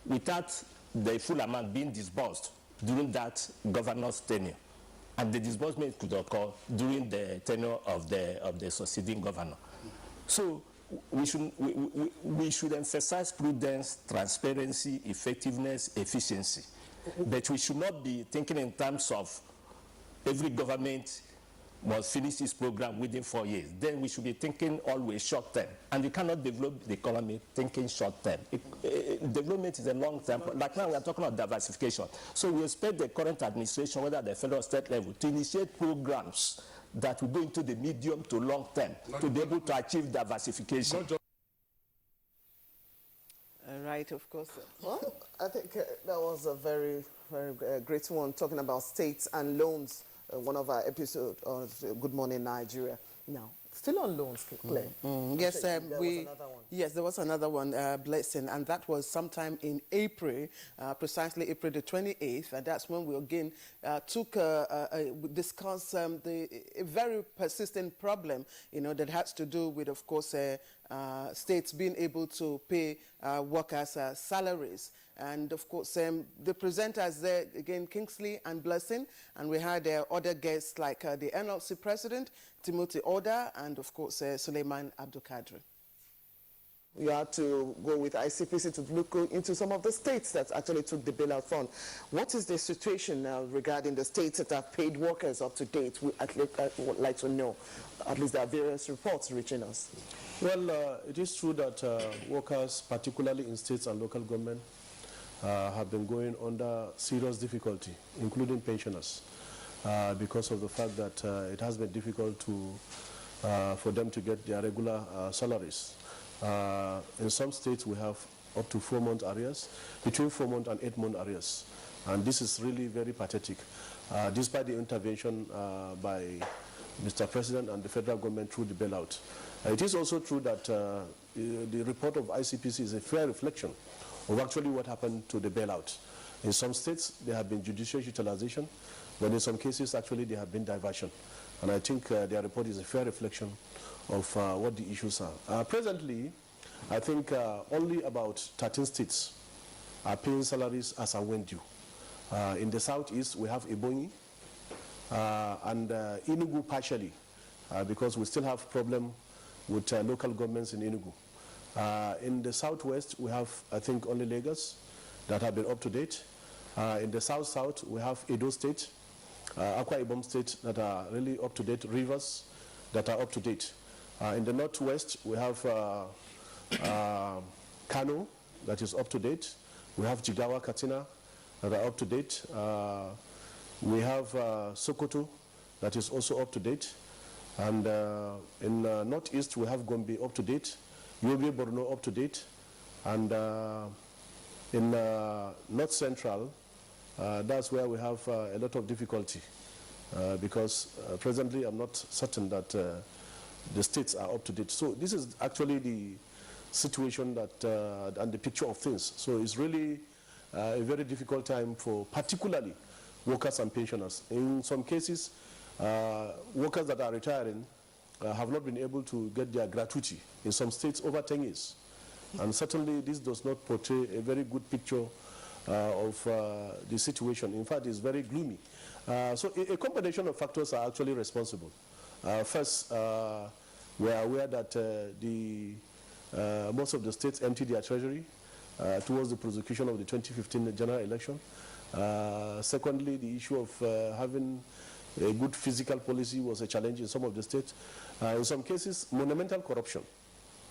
without the full amount being disbursed during that governor's tenure, and the disbursement could occur during the tenure of the succeeding governor. So we should emphasize prudence, transparency, effectiveness, efficiency, but we should not be thinking in terms of every government must finish its program within 4 years. Then we should be thinking always short term. And you cannot develop the economy thinking short term. Development is a long term. Like now we are talking about diversification. So we expect the current administration, whether at the federal or state level, to initiate programs that will go into the medium to long term to be able to achieve diversification. Right, of course. Well, I think that was a very, very great one, talking about states and loans. One of our episodes of Good Morning Nigeria. Now, still on loans, Claire. Yes, there was another one, Blessing, and that was sometime in April, precisely April the 28th, and that's when we again discussed a very persistent problem, that has to do with, of course, states being able to pay workers' salaries. And of course, the presenters there, again, Kingsley and Blessing, and we had other guests like the NLC president, Timothy Oda, and of course, Suleiman Abdul Kadri. You had to go with ICPC to look into some of the states that actually took the bailout fund. What is the situation now regarding the states that have paid workers up to date? I would like to know. At least there are various reports reaching us. Well, it is true that workers, particularly in states and local government, have been going under serious difficulty, including pensioners, because of the fact that it has been difficult for them to get their regular salaries. In some states, we have up to 4-month arrears, between 4-month and 8-month arrears. And this is really very pathetic. Despite the intervention by Mr. President and the federal government through the bailout. It is also true that the report of ICPC is a fair reflection of actually what happened to the bailout. In some states, there have been judicial utilization, but in some cases, actually, there have been diversion. And I think their report is a fair reflection of what the issues are. Presently, I think only about 13 states are paying salaries as and when due. In the southeast, we have Ebonyi and Enugu partially, because we still have problem with local governments in Enugu. In the southwest, we have, I think, only Lagos that have been up to date. In the south-south, we have Edo State, Akwa Ibom State that are really up to date, Rivers that are up to date. In the northwest, we have Kano that is up to date. We have Jigawa, Katsina that are up to date. We have Sokoto that is also up to date. And in northeast, we have Gombe up to date, Yobe, Borno up to date. And in north central, that's where we have a lot of difficulty because presently I'm not certain that the states are up to date. So this is actually the situation that and the picture of things. So it's really a very difficult time for particularly workers and pensioners. In some cases, workers that are retiring have not been able to get their gratuity in some states over 10 years. And certainly this does not portray a very good picture of the situation. In fact, it's very gloomy. So a combination of factors are actually responsible. First, we are aware that most of the states emptied their treasury towards the prosecution of the 2015 general election. Secondly, the issue of having a good fiscal policy was a challenge in some of the states. In some cases, monumental corruption,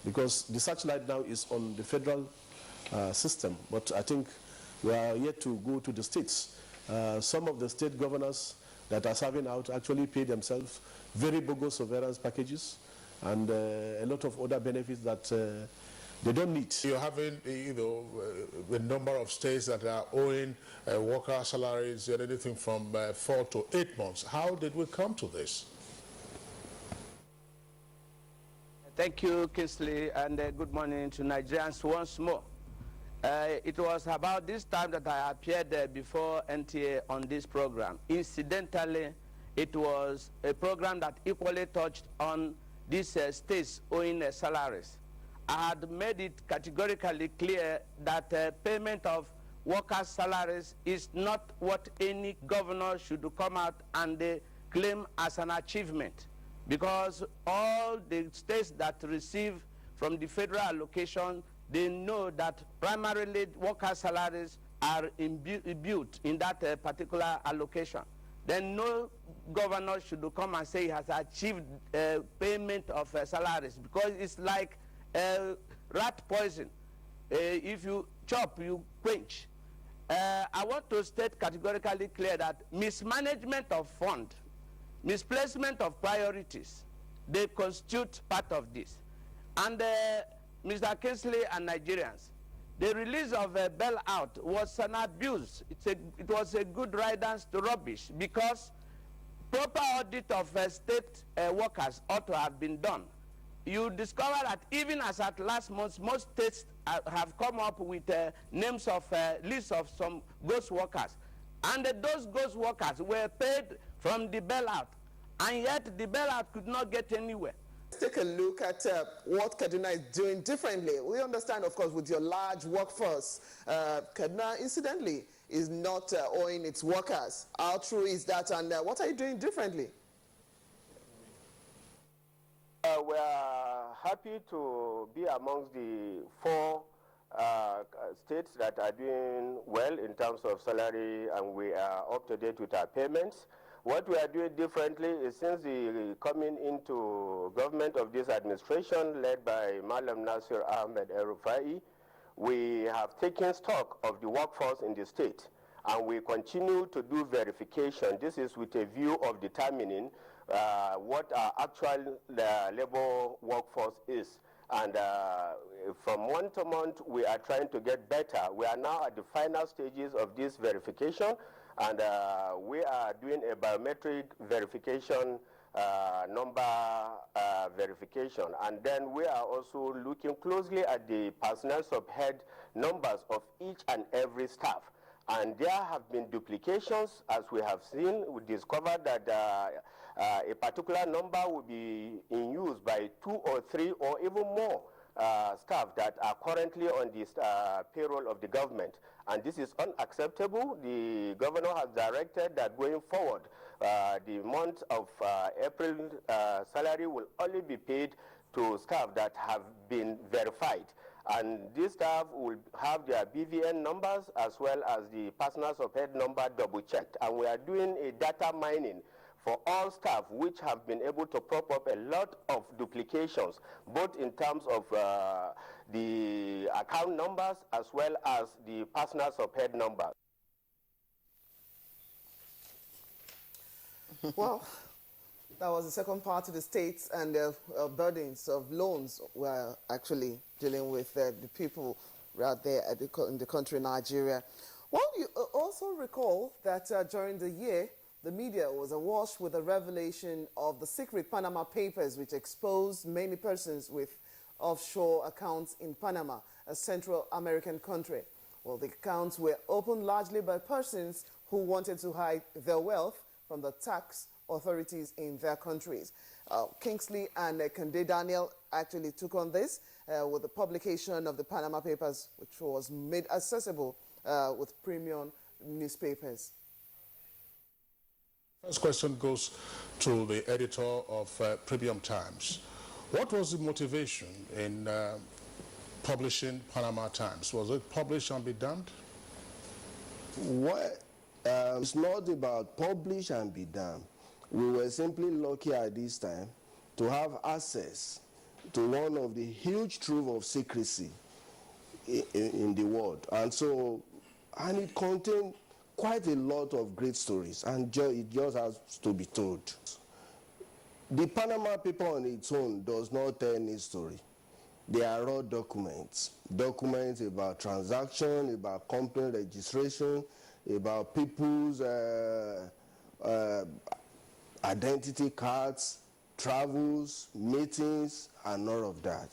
because the searchlight now is on the federal system, but I think we are yet to go to the states. Some of the state governors that are serving out actually pay themselves very bogus surveillance packages and a lot of other benefits that they don't need. You're having, the number of states that are owing worker salaries at anything from 4 to 8 months. How did we come to this? Thank you, Kingsley, and good morning to Nigerians once more. It was about this time that I appeared before NTA on this program. Incidentally, it was a program that equally touched on these states owing salaries. I had made it categorically clear that payment of workers' salaries is not what any governor should come out and claim as an achievement, because all the states that receive from the federal allocation, they know that primarily workers' salaries are imbued in that particular allocation. Then no governor should come and say he has achieved payment of salaries, because it's like rat poison. If you chop, you quench. I want to state categorically clear that mismanagement of fund, misplacement of priorities, they constitute part of this. And Mr. Kingsley and Nigerians, the release of a bailout was an abuse. It was a good riddance to rubbish, because proper audit of state workers ought to have been done. You discover that even as at last month, most states have come up with names of lists of some ghost workers. And those ghost workers were paid from the bailout, and yet the bailout could not get anywhere. Let's take a look at what Kaduna is doing differently. We understand, of course, with your large workforce, Kaduna, incidentally, is not owing its workers. How true is that, and what are you doing differently? We are happy to be amongst the 4 states that are doing well in terms of salary, and we are up to date with our payments. What we are doing differently is, since the coming into government of this administration led by Malam Nasir Ahmed El-Rufai, we have taken stock of the workforce in the state, and we continue to do verification. This is with a view of determining what our actual labor workforce is. And from month to month, we are trying to get better. We are now at the final stages of this verification, and we are doing a biometric verification, number verification. And then we are also looking closely at the personnel subhead numbers of each and every staff. And there have been duplications, as we have seen. We discovered that a particular number will be in use by 2 or 3 or even more staff that are currently on this payroll of the government. And this is unacceptable. The governor has directed that going forward, the month of April salary will only be paid to staff that have been verified. And these staff will have their BVN numbers as well as the personal subhead number double-checked. And we are doing a data mining for all staff which have been able to prop up a lot of duplications, both in terms of the account numbers as well as the personal subhead numbers. Well, that was the second part of the states and the burdens of loans we're actually dealing with the people out there in the country, Nigeria. Well, you also recall that during the year, the media was awash with the revelation of the secret Panama Papers, which exposed many persons with offshore accounts in Panama, a Central American country. Well, the accounts were opened largely by persons who wanted to hide their wealth from the tax authorities in their countries. Kingsley and Kande Daniel actually took on this with the publication of the Panama Papers, which was made accessible with premium newspapers. First question goes to the editor of Premium Times. What was the motivation in publishing Panama Times? Was it publish and be damned? What? It's not about publish and be damned. We were simply lucky at this time to have access to one of the huge trove of secrecy in the world. And it contained quite a lot of great stories, and it just has to be told. The Panama paper on its own does not tell any story. They are raw documents about transaction, about company registration, about people's identity cards, travels, meetings, and all of that.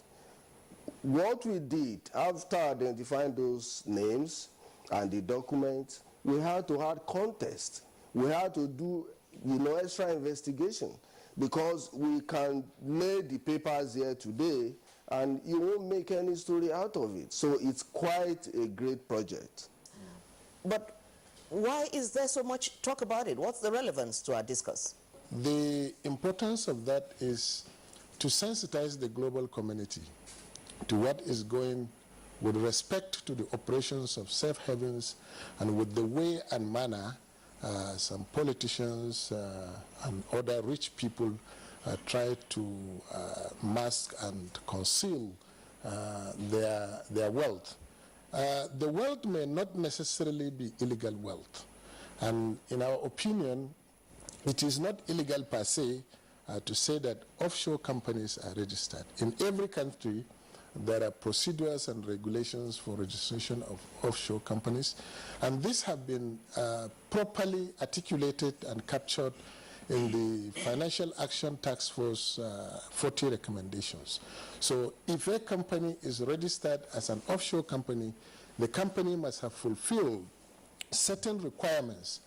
What we did after identifying those names and the documents, we had to have contest. We had to do, extra investigation, because we can lay the papers here today and you won't make any story out of it. So it's quite a great project. But why is there so much talk about it? What's the relevance to our discourse? The importance of that is to sensitize the global community to what is going with respect to the operations of safe havens and with the way and manner some politicians and other rich people try to mask and conceal their wealth. The wealth may not necessarily be illegal wealth. And in our opinion, it is not illegal per se to say that offshore companies are registered. In every country, there are procedures and regulations for registration of offshore companies, and these have been properly articulated and captured in the Financial Action Task Force 40 recommendations. So if a company is registered as an offshore company, the company must have fulfilled certain requirements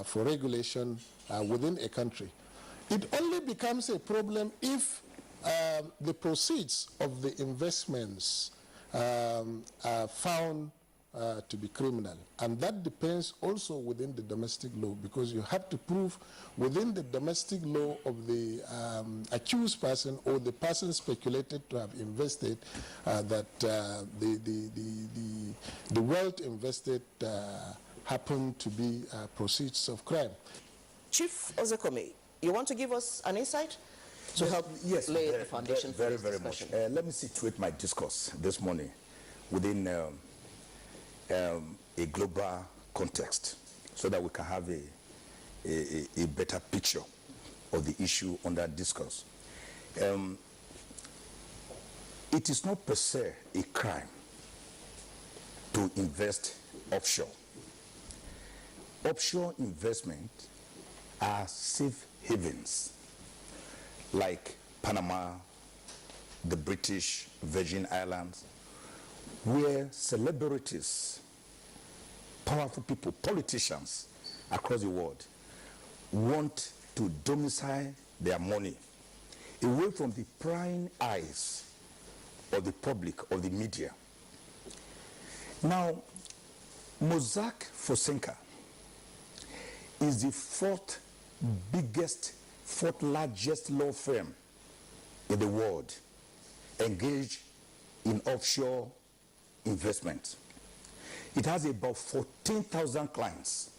for regulation within a country. It only becomes a problem if the proceeds of the investments are found to be criminal. And that depends also within the domestic law, because you have to prove within the domestic law of the accused person or the person speculated to have invested that the wealth invested happened to be proceeds of crime. Chief Ozekome, you want to give us an insight to help lay the foundation for this discussion? Much. Let me situate my discourse this morning within a global context so that we can have a better picture of the issue under discourse. It is not per se a crime to invest offshore. Offshore investment are safe havens like Panama, the British Virgin Islands, where celebrities powerful people, politicians across the world, want to domicile their money away from the prying eyes of the public, of the media. Now, Mossack Fonseca is the fourth largest law firm in the world engaged in offshore investment. It has about 14,000 clients,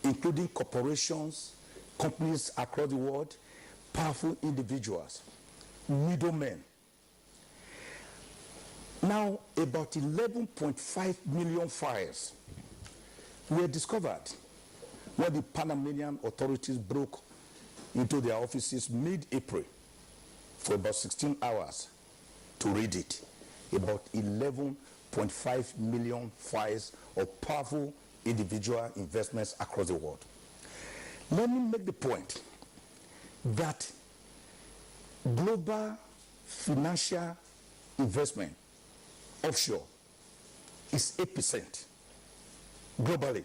including corporations, companies across the world, powerful individuals, middlemen. Now, about 11.5 million files were discovered when the Panamanian authorities broke into their offices mid-April for about 16 hours to read it. About 11.5 million files of powerful individual investments across the world. Let me make the point that global financial investment offshore is 8% globally.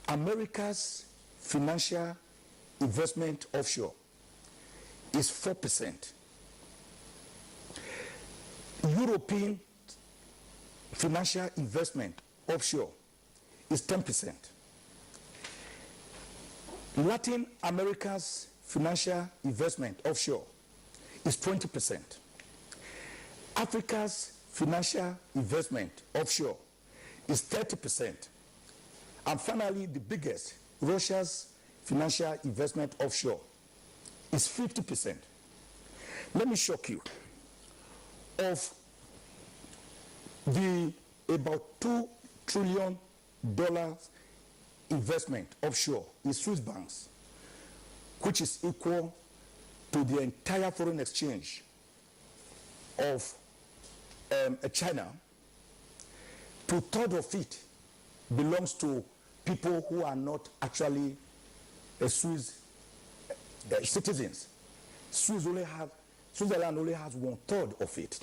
America's financial investment offshore is 4%. European financial investment offshore is 10%. Latin America's financial investment offshore is 20%. Africa's financial investment offshore is 30%. And finally, the biggest, Russia's financial investment offshore is 50%. Let me shock you. Of the about $2 trillion investment offshore in Swiss banks, which is equal to the entire foreign exchange of China, 2/3 of it belongs to people who are not actually Swiss citizens. Switzerland only has 1/3 of it.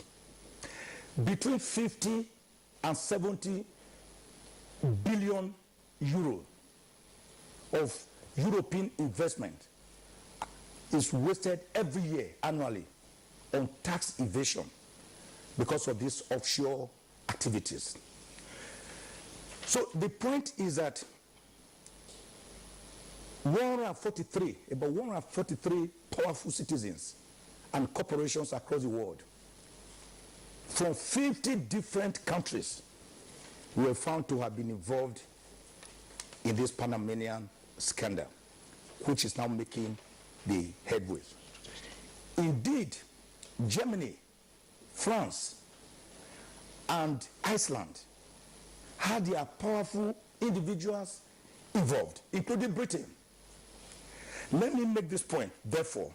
Between 50 and 70 billion euro of European investment is wasted every year, annually, on tax evasion because of these offshore activities. So the point is that about 143 powerful citizens and corporations across the world from 50 different countries were found to have been involved in this Panamanian scandal, which is now making the headway. Indeed, Germany, France, and Iceland had their powerful individuals involved, including Britain. Let me make this point, therefore,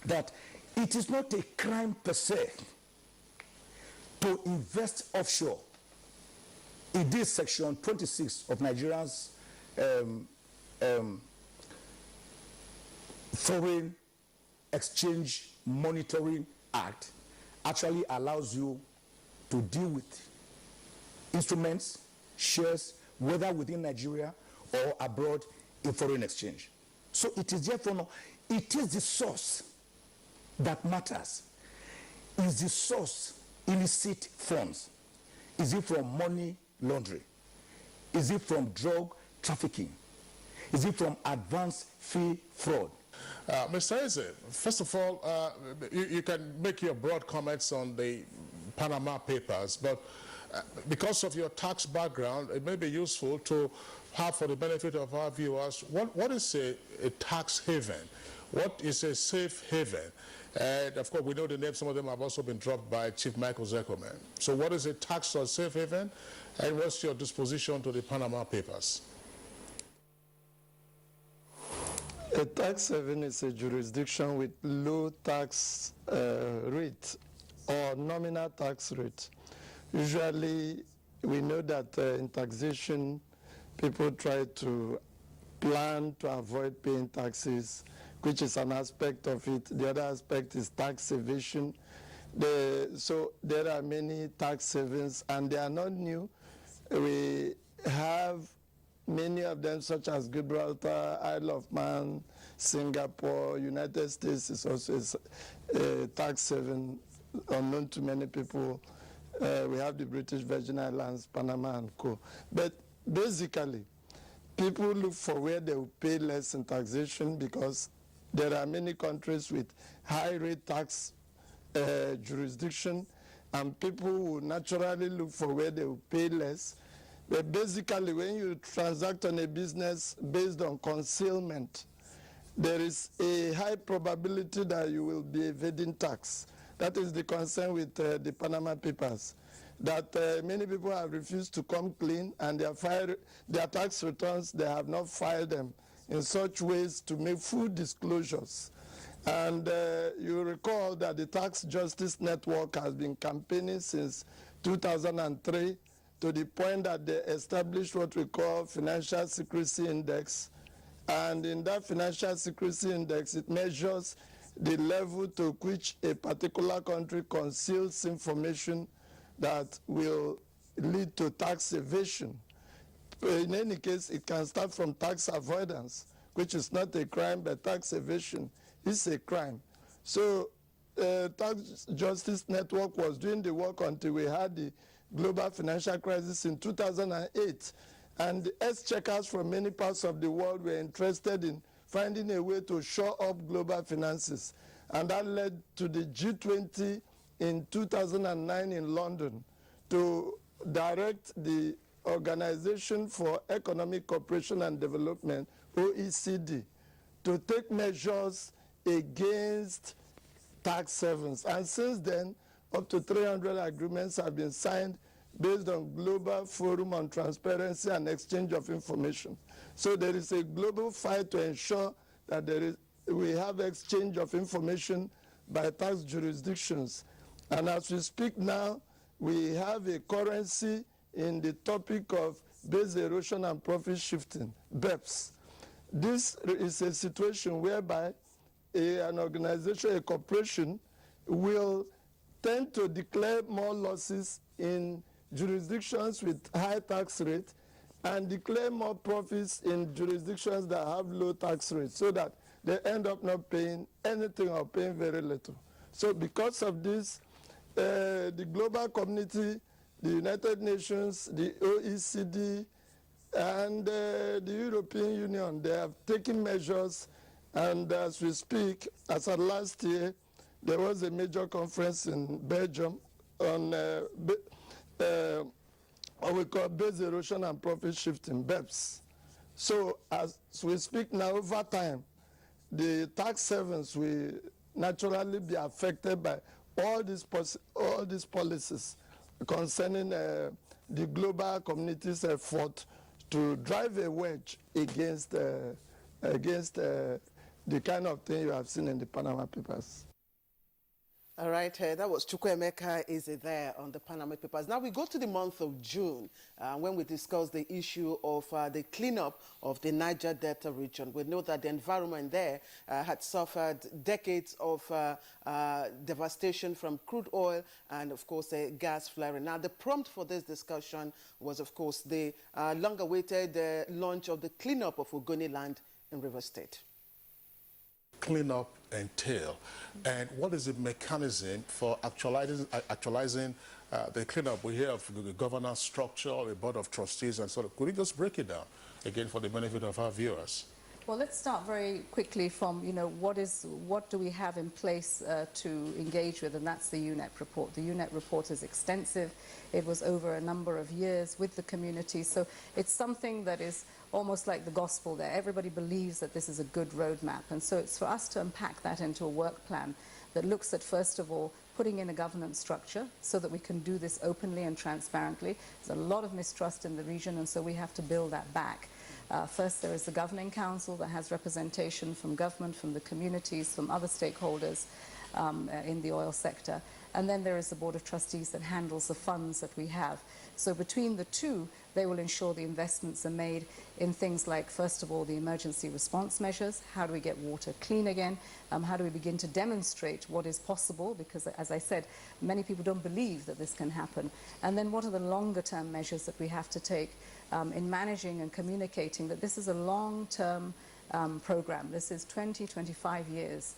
that it is not a crime per se to invest offshore. In this section 26 of Nigeria's Foreign Exchange Monitoring Act actually allows you to deal with instruments, shares, whether within Nigeria or abroad in foreign exchange. So it is therefore not, it is the source that matters. Is the source illicit funds? Is it from money laundering? Is it from drug trafficking? Is it from advance fee fraud? Mr. Eze, first of all, you can make your broad comments on the Panama Papers, but because of your tax background, it may be useful to have, for the benefit of our viewers, what is a tax haven? What is a safe haven? And of course, we know the names, some of them have also been dropped by Chief Michael Zekoman. So what is a tax or safe haven? And what's your disposition to the Panama Papers? A tax haven is a jurisdiction with low tax rate or nominal tax rate. Usually, we know that in taxation, people try to plan to avoid paying taxes, which is an aspect of it. The other aspect is tax evasion. So there are many tax havens, and they are not new. We have many of them, such as Gibraltar, Isle of Man, Singapore, United States is also a tax haven unknown to many people. We have the British Virgin Islands, Panama, and co. But basically, people look for where they will pay less in taxation because there are many countries with high rate tax jurisdiction, and people will naturally look for where they will pay less. But basically, when you transact on a business based on concealment, there is a high probability that you will be evading tax. That is the concern with the Panama Papers, that many people have refused to come clean, and their tax returns, they have not filed them in such ways to make full disclosures. And you recall that the Tax Justice Network has been campaigning since 2003 to the point that they established what we call Financial Secrecy Index. And in that Financial Secrecy Index, it measures the level to which a particular country conceals information that will lead to tax evasion. In any case, it can start from tax avoidance, which is not a crime, but tax evasion is a crime. So Tax Justice Network was doing the work until we had the global financial crisis in 2008. And the exchequers from many parts of the world were interested in finding a way to shore up global finances. And that led to the G20 in 2009 in London to direct the Organization for Economic Cooperation and Development, OECD, to take measures against tax havens. And since then, up to 300 agreements have been signed based on Global Forum on Transparency and Exchange of Information. So there is a global fight to ensure that we have exchange of information by tax jurisdictions. And as we speak now, we have a currency in the topic of base erosion and profit shifting, BEPS. This is a situation whereby an organization, a corporation, will tend to declare more losses in jurisdictions with high tax rate and declare more profits in jurisdictions that have low tax rates, so that they end up not paying anything or paying very little. So because of this, the global community, the United Nations, the OECD, and the European Union, they have taken measures. And as we speak, as of last year, there was a major conference in Belgium on what we call base erosion and profit shifting, BEPS. So as we speak now, over time, the tax havens will naturally be affected by all these policies concerning the global community's effort to drive a wedge against the kind of thing you have seen in the Panama Papers. All right, that was Chukwuemeka is there on the Panama Papers. Now we go to the month of June when we discuss the issue of the cleanup of the Niger Delta region. We know that the environment there had suffered decades of devastation from crude oil and, of course, gas flaring. Now, the prompt for this discussion was, of course, the long-awaited launch of the cleanup of Ogoniland in Rivers State. Cleanup entail, and what is the mechanism for actualizing the cleanup? We hear of the governance structure, a board of trustees, and sort of. Could you just break it down again for the benefit of our viewers? Well, let's start very quickly from, what do we have in place to engage with, and that's the UNEP report. The UNEP report is extensive. It was over a number of years with the community, so it's something that is almost like the gospel there. Everybody believes that this is a good roadmap, and so it's for us to unpack that into a work plan that looks at, first of all, putting in a governance structure so that we can do this openly and transparently. There's a lot of mistrust in the region, and so we have to build that back. First, there is the Governing Council that has representation from government, from the communities, from other stakeholders in the oil sector. And then there is the Board of Trustees that handles the funds that we have. So between the two, they will ensure the investments are made in things like, first of all, the emergency response measures. How do we get water clean again? How do we begin to demonstrate what is possible? Because, as I said, many people don't believe that this can happen. And then what are the longer-term measures that we have to take in managing and communicating that this is a long-term program. This is 20, 25 years.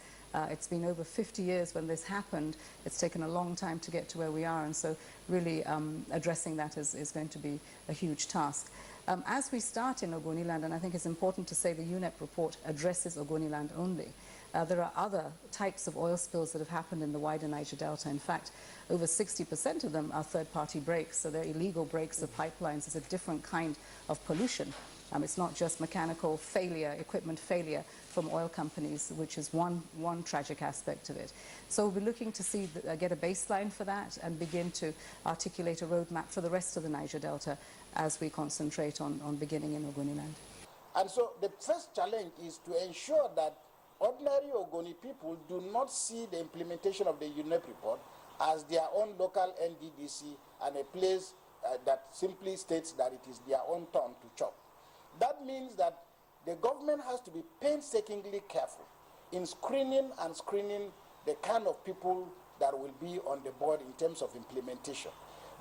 It's been over 50 years when this happened. It's taken a long time to get to where we are, and so really addressing that is going to be a huge task. As we start in Ogoniland, and I think it's important to say the UNEP report addresses Ogoniland only, there are other types of oil spills that have happened in the wider Niger Delta. In fact, over 60% of them are third-party breaks, so they're illegal breaks of pipelines. It's a different kind of pollution. It's not just mechanical failure, equipment failure from oil companies, which is one tragic aspect of it. So we'll be looking to see, get a baseline for that and begin to articulate a roadmap for the rest of the Niger Delta as we concentrate on beginning in Ogoniland. And so the first challenge is to ensure that ordinary Ogoni people do not see the implementation of the UNEP report as their own local NDDC and a place that simply states that it is their own turn to chop. That means that the government has to be painstakingly careful in screening the kind of people that will be on the board in terms of implementation.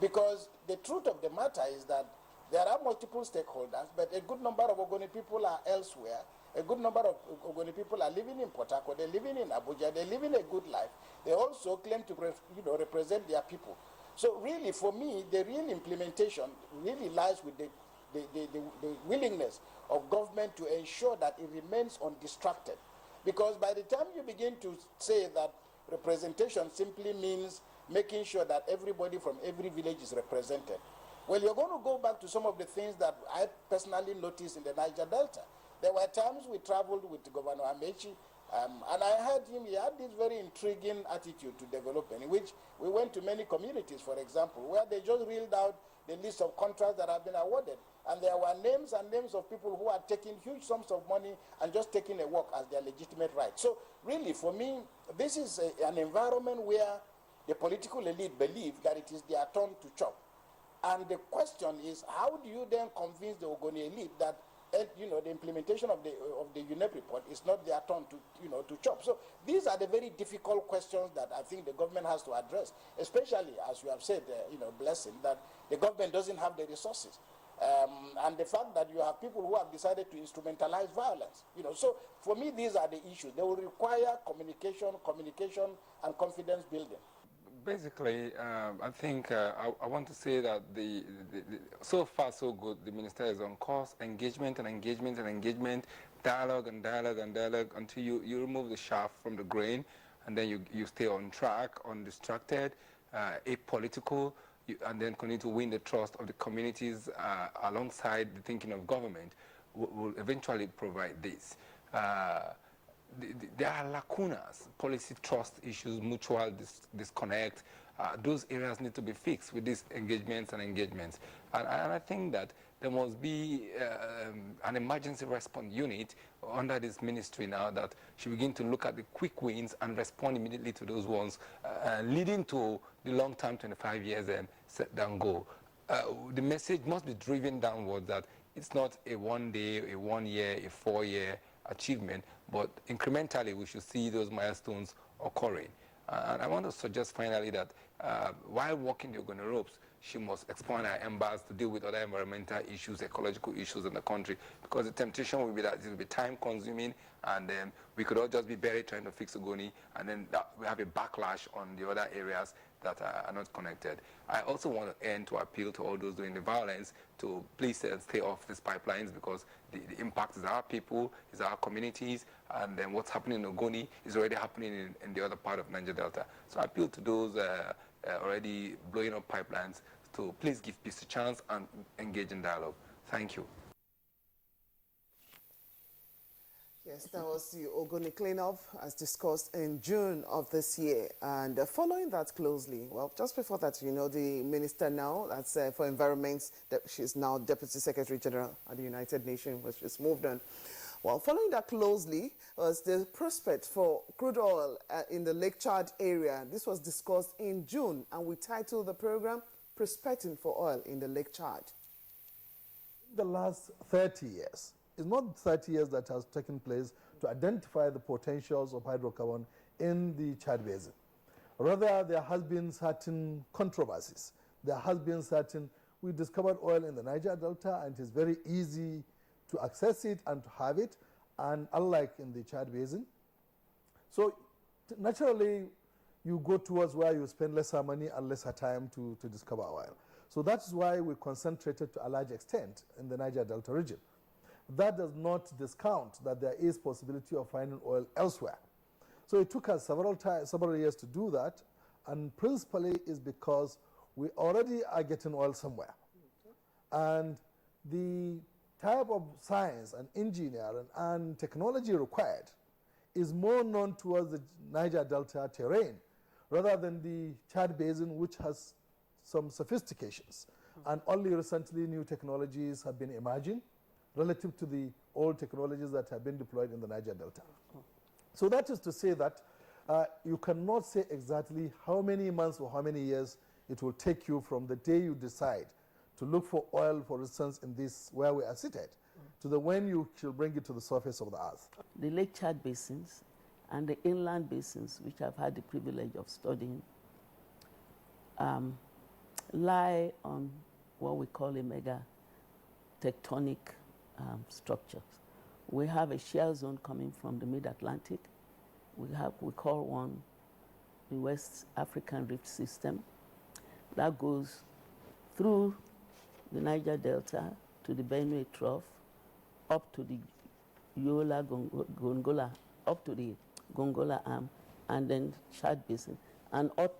Because the truth of the matter is that there are multiple stakeholders, but a good number of Ogoni people are elsewhere. A good number of Ogoni people are living in Port Harcourt, they're living in Abuja, they're living a good life. They also claim to represent their people. So really, for me, the real implementation really lies with the willingness of government to ensure that it remains undistracted. Because by the time you begin to say that representation simply means making sure that everybody from every village is represented, well, you're going to go back to some of the things that I personally noticed in the Niger Delta. There were times we traveled with Governor Amechi, and I heard him, he had this very intriguing attitude to development, in which we went to many communities, for example, where they just reeled out the list of contracts that have been awarded. And there were names and names of people who are taking huge sums of money and just taking a work as their legitimate right. So really, for me, this is an environment where the political elite believe that it is their turn to chop. And the question is, how do you then convince the Ogoni elite that the implementation of the UNEP report is not their turn to chop? So these are the very difficult questions that I think the government has to address, especially, as you have said, Blessing, that the government doesn't have the resources. And the fact that you have people who have decided to instrumentalize violence. So for me, these are the issues. They will require communication, and confidence building. Basically, I think I want to say that so far so good. The minister is on course, engagement, dialogue until you remove the chaff from the grain, and then you stay on track, undistracted, apolitical, and then continue to win the trust of the communities alongside the thinking of government will eventually provide this. There are lacunas, policy trust issues, mutual disconnect. Those areas need to be fixed with these engagements. And I think that there must be an emergency response unit under this ministry now that should begin to look at the quick wins and respond immediately to those ones, leading to the long-term 25 years and set down goal. The message must be driven downward that it's not a 1 day, a 1 year, a 4-year achievement, but incrementally we should see those milestones occurring. And I want to suggest finally that while walking the Ogoni ropes, she must expand her embers to deal with other environmental issues, ecological issues in the country, because the temptation will be that it will be time-consuming, and then we could all just be buried trying to fix Ogoni, and then we have a backlash on the other areas that are not connected. I also want to end to appeal to all those doing the violence to please stay off these pipelines, because the impact is our people, is our communities, and then what's happening in Ogoni is already happening in the other part of Niger Delta. So I appeal to those already blowing up pipelines to please give peace a chance and engage in dialogue. Thank you. Yes, that was the Ogoni cleanup as discussed in June of this year. And following that closely, well, just before that, the minister now, that's for environment, she's now Deputy Secretary General at the United Nations, which is moved on. Well, following that closely was the prospect for crude oil in the Lake Chad area. This was discussed in June, and we titled the program Prospecting for Oil in the Lake Chad. The last 30 years, it's not 30 years that has taken place to identify the potentials of hydrocarbon in the Chad Basin. Rather, there has been certain controversies. There has been certain, we discovered oil in the Niger Delta, and it is very easy to access it and to have it, and unlike in the Chad Basin. So naturally, you go towards where you spend lesser money and lesser time to discover oil. So that's why we concentrated to a large extent in the Niger Delta region. That does not discount that there is possibility of finding oil elsewhere. So it took us several years to do that, and principally is because we already are getting oil somewhere. And the type of science and engineering and technology required is more known towards the Niger Delta terrain rather than the Chad Basin, which has some sophistications. And only recently new technologies have been emerging relative to the old technologies that have been deployed in the Niger Delta. So that is to say that you cannot say exactly how many months or how many years it will take you from the day you decide to look for oil, for instance, in this where we are seated, to the when you shall bring it to the surface of the earth. The Lake Chad basins and the inland basins, which I've had the privilege of studying, lie on what we call a mega tectonic structures. We have a shear zone coming from the mid-Atlantic. We call one the West African Rift System that goes through the Niger Delta to the Benue Trough, up to the Yola Gongola, up to the Gongola Arm, and then Chad Basin, and up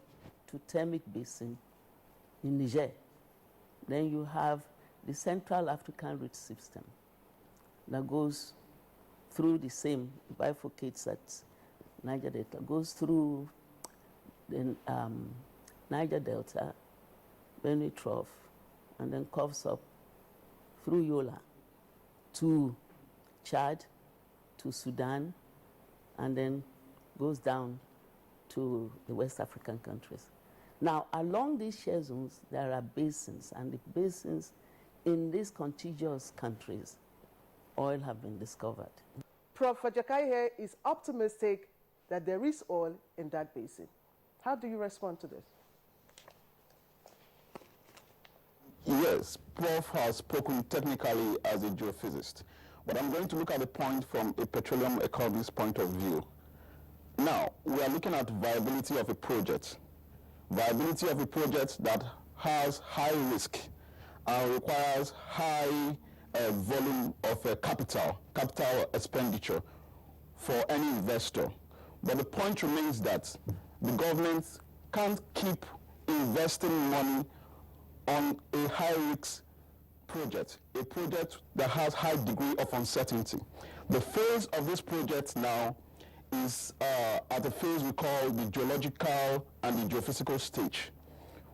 to Termic Basin in Niger. Then you have the Central African Rift System that goes through the same, bifurcates at Niger Delta, goes through the Niger Delta, Benue Trough, and then curves up through Yola to Chad, to Sudan, and then goes down to the West African countries. Now, along these shear zones, there are basins, and the basins in these contiguous countries, oil have been discovered. Prof. Fajakai here is optimistic that there is oil in that basin. How do you respond to this? Yes, Prof has spoken technically as a geophysicist, but I'm going to look at the point from a petroleum economist point of view. Now, we are looking at viability of a project. Viability of a project that has high risk and requires high volume of capital expenditure for any investor. But the point remains that the government can't keep investing money on a high-risk project, a project that has high degree of uncertainty. The phase of this project now is at a phase we call the geological and the geophysical stage.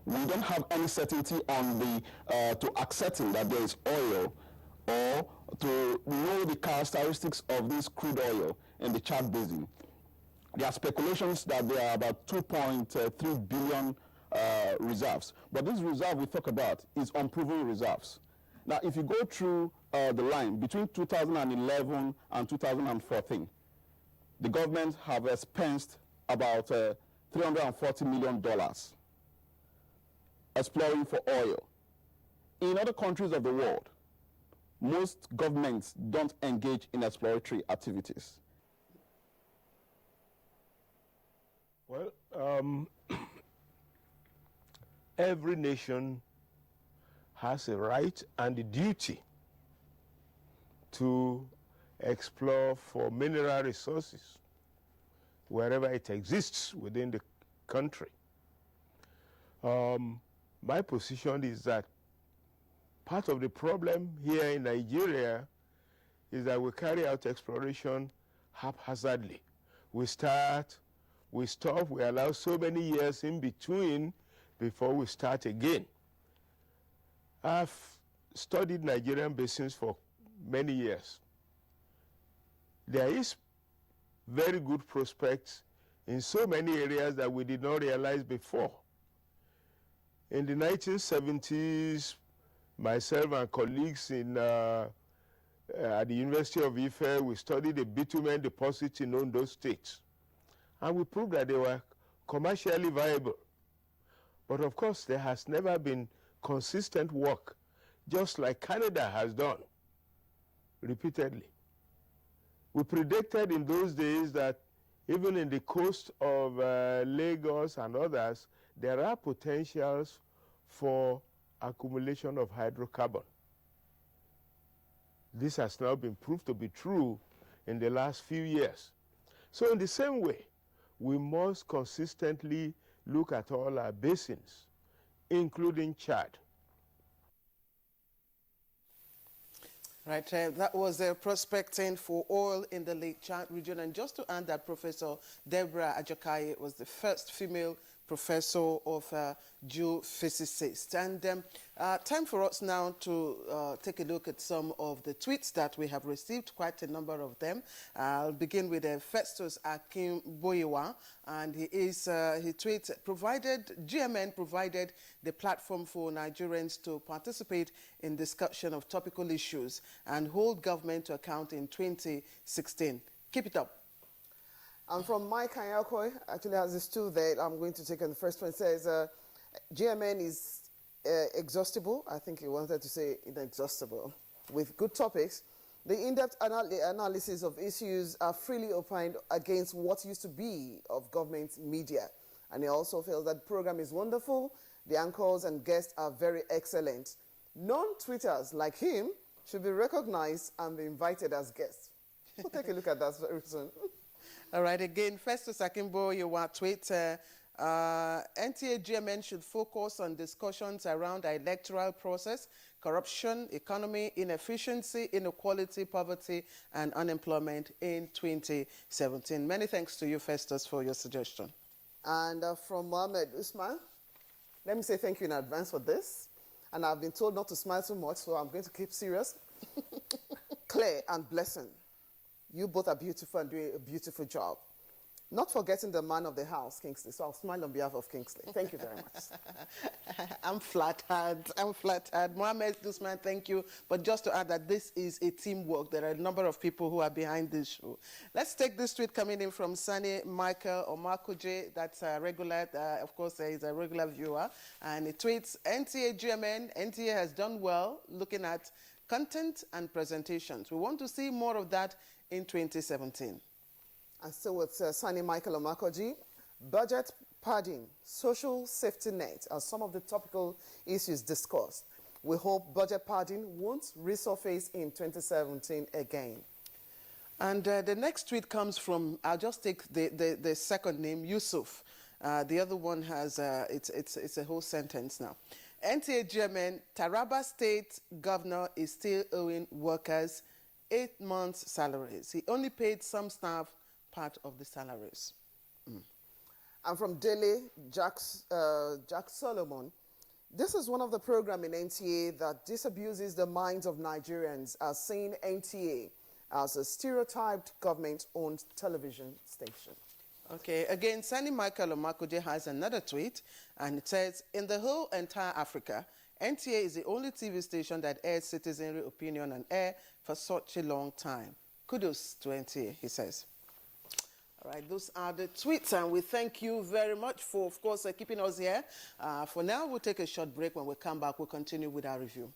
We don't have any certainty on to accepting that there is oil or to know the characteristics of this crude oil in the Chad Basin. There are speculations that there are about 2.3 billion reserves. But this reserve we talk about is unproven reserves. Now, if you go through the line between 2011 and 2014, the government have expensed about $340 million exploring for oil. In other countries of the world, most governments don't engage in exploratory activities. Well, every nation has a right and a duty to explore for mineral resources wherever it exists within the country. My position is that part of the problem here in Nigeria is that we carry out exploration haphazardly. We start, we stop, we allow so many years in between before we start again. I've studied Nigerian basins for many years. there is very good prospects in so many areas that we did not realize before. In the 1970s, myself and colleagues at the University of Ife, we studied the bitumen deposits in Ondo State. And we proved that they were commercially viable. But of course, there has never been consistent work, just like Canada has done repeatedly. We predicted in those days that even in the coast of Lagos and others, there are potentials for accumulation of hydrocarbon. This has now been proved to be true in the last few years. So in the same way, we must consistently look at all our basins, including Chad. Right, that was prospecting for oil in the Lake Chad region. And just to add that Professor Deborah Ajokaye was the first female professor of geophysicist. And time for us now to take a look at some of the tweets that we have received, quite a number of them. I'll begin with Festus Akinboyewa, and he tweets, GMN provided the platform for Nigerians to participate in discussion of topical issues and hold government to account in 2016. Keep it up. And from Mike Kanyakoi, actually has this two there I'm going to take on. The first one says, GMN is exhaustible. I think he wanted to say inexhaustible. With good topics, the in-depth analysis of issues are freely opined against what used to be of government media. And he also feels that the program is wonderful. The anchors and guests are very excellent. Non-tweeters like him should be recognized and be invited as guests. We'll take a look at that very soon. All right, again, Festus Akimbo, you want tweet, NTA GMN should focus on discussions around the electoral process, corruption, economy, inefficiency, inequality, poverty, and unemployment in 2017. Many thanks to you, Festus, for your suggestion. And from Mohammed Usman, let me say thank you in advance for this. And I've been told not to smile too much, so I'm going to keep serious. Claire and Blessing. You both are beautiful and doing a beautiful job. Not forgetting the man of the house, Kingsley. So I'll smile on behalf of Kingsley. Thank you very much. I'm flattered. I'm flattered. Mohammed Usman, thank you. But just to add that this is a teamwork. There are a number of people who are behind this show. Let's take this tweet coming in from Sani Michael Omakoje. That's a regular, of course, he's a regular viewer. And he tweets, NTA GMN, NTA has done well looking at content and presentations. We want to see more of that in 2017. And so with Sani Michael Omakoji, budget padding, social safety net are some of the topical issues discussed. We hope budget padding won't resurface in 2017 again. And the next tweet comes from, I'll just take the second name, Yusuf. The other one has, it's a whole sentence now. NTA GMN, Taraba State Governor is still owing workers 8 months' salaries. He only paid some staff part of the salaries. And from Delhi, Jack Solomon, this is one of the programs in NTA that disabuses the minds of Nigerians as seeing NTA as a stereotyped government-owned television station. Okay, again, Sani Michael Omakoje has another tweet, and it says, in the whole entire Africa, NTA is the only TV station that airs citizenry opinion on air for such a long time. Kudos to NTA, he says. All right, those are the tweets, and we thank you very much for, of course, keeping us here. For now, we'll take a short break. When we come back, we'll continue with our review.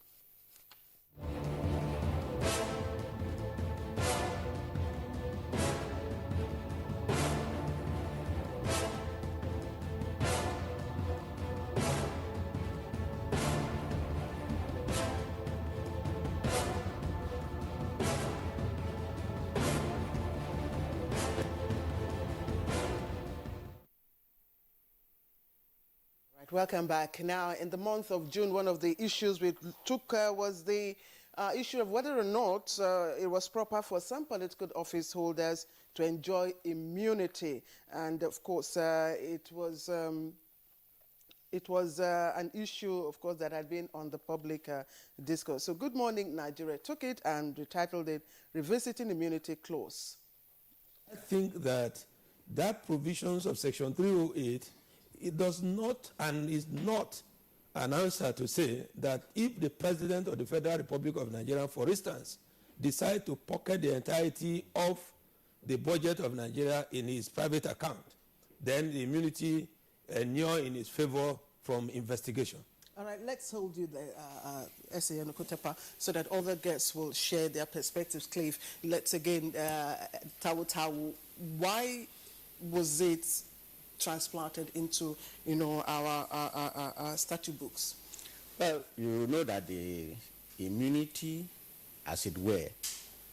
Welcome back. Now, in the month of June, one of the issues we took was the issue of whether or not it was proper for some political office holders to enjoy immunity. And, of course, it was an issue, of course, that had been on the public discourse. So, Good Morning Nigeria took it and retitled it, Revisiting Immunity Clause I think that that provisions of Section 308, it does not and is not an answer to say that if the President of the Federal Republic of Nigeria, for instance, decide to pocket the entirety of the budget of Nigeria in his private account, then the immunity inure in his favor from investigation. All right, let's hold you there, S.A. Onukotepa, so that other guests will share their perspectives. Clive, let's again, Tawu, why was it transplanted into, our statute books? Well, you know that the immunity, as it were,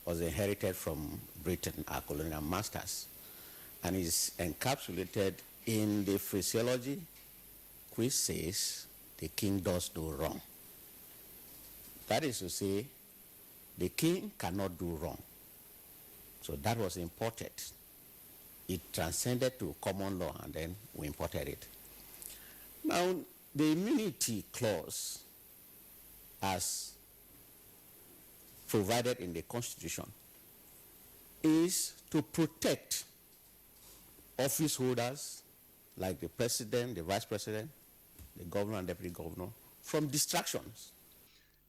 was inherited from Britain, our colonial masters, and is encapsulated in the phraseology which says the king does no wrong. That is to say, the king cannot do wrong. So that was imported. It transcended to common law, and then we imported it. Now, the immunity clause, as provided in the Constitution, is to protect office holders like the president, the vice president, the governor and deputy governor from distractions.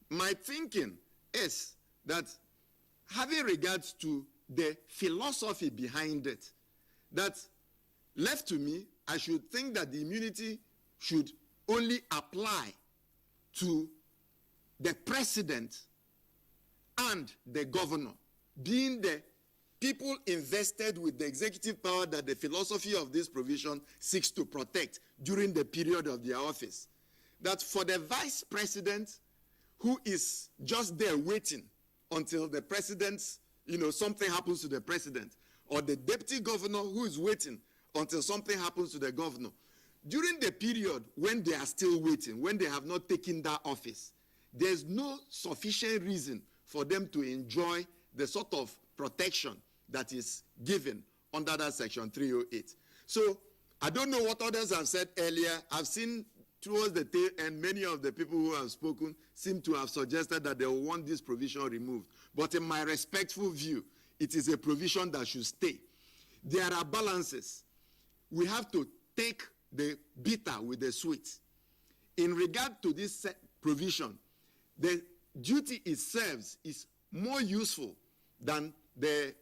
My thinking is that, having regards to the philosophy behind it, that left to me, I should think that the immunity should only apply to the president and the governor, being the people invested with the executive power that the philosophy of this provision seeks to protect during the period of their office. That for the vice president, who is just there waiting until the president's, something happens to the president, or the deputy governor who is waiting until something happens to the governor, during the period when they are still waiting, when they have not taken that office, there's no sufficient reason for them to enjoy the sort of protection that is given under that Section 308. So I don't know what others have said earlier. I've seen towards the tail end, many of the people who have spoken seem to have suggested that they will want this provision removed. But in my respectful view, it is a provision that should stay. There are balances. We have to take the bitter with the sweet. In regard to this provision, the duty it serves is more useful than the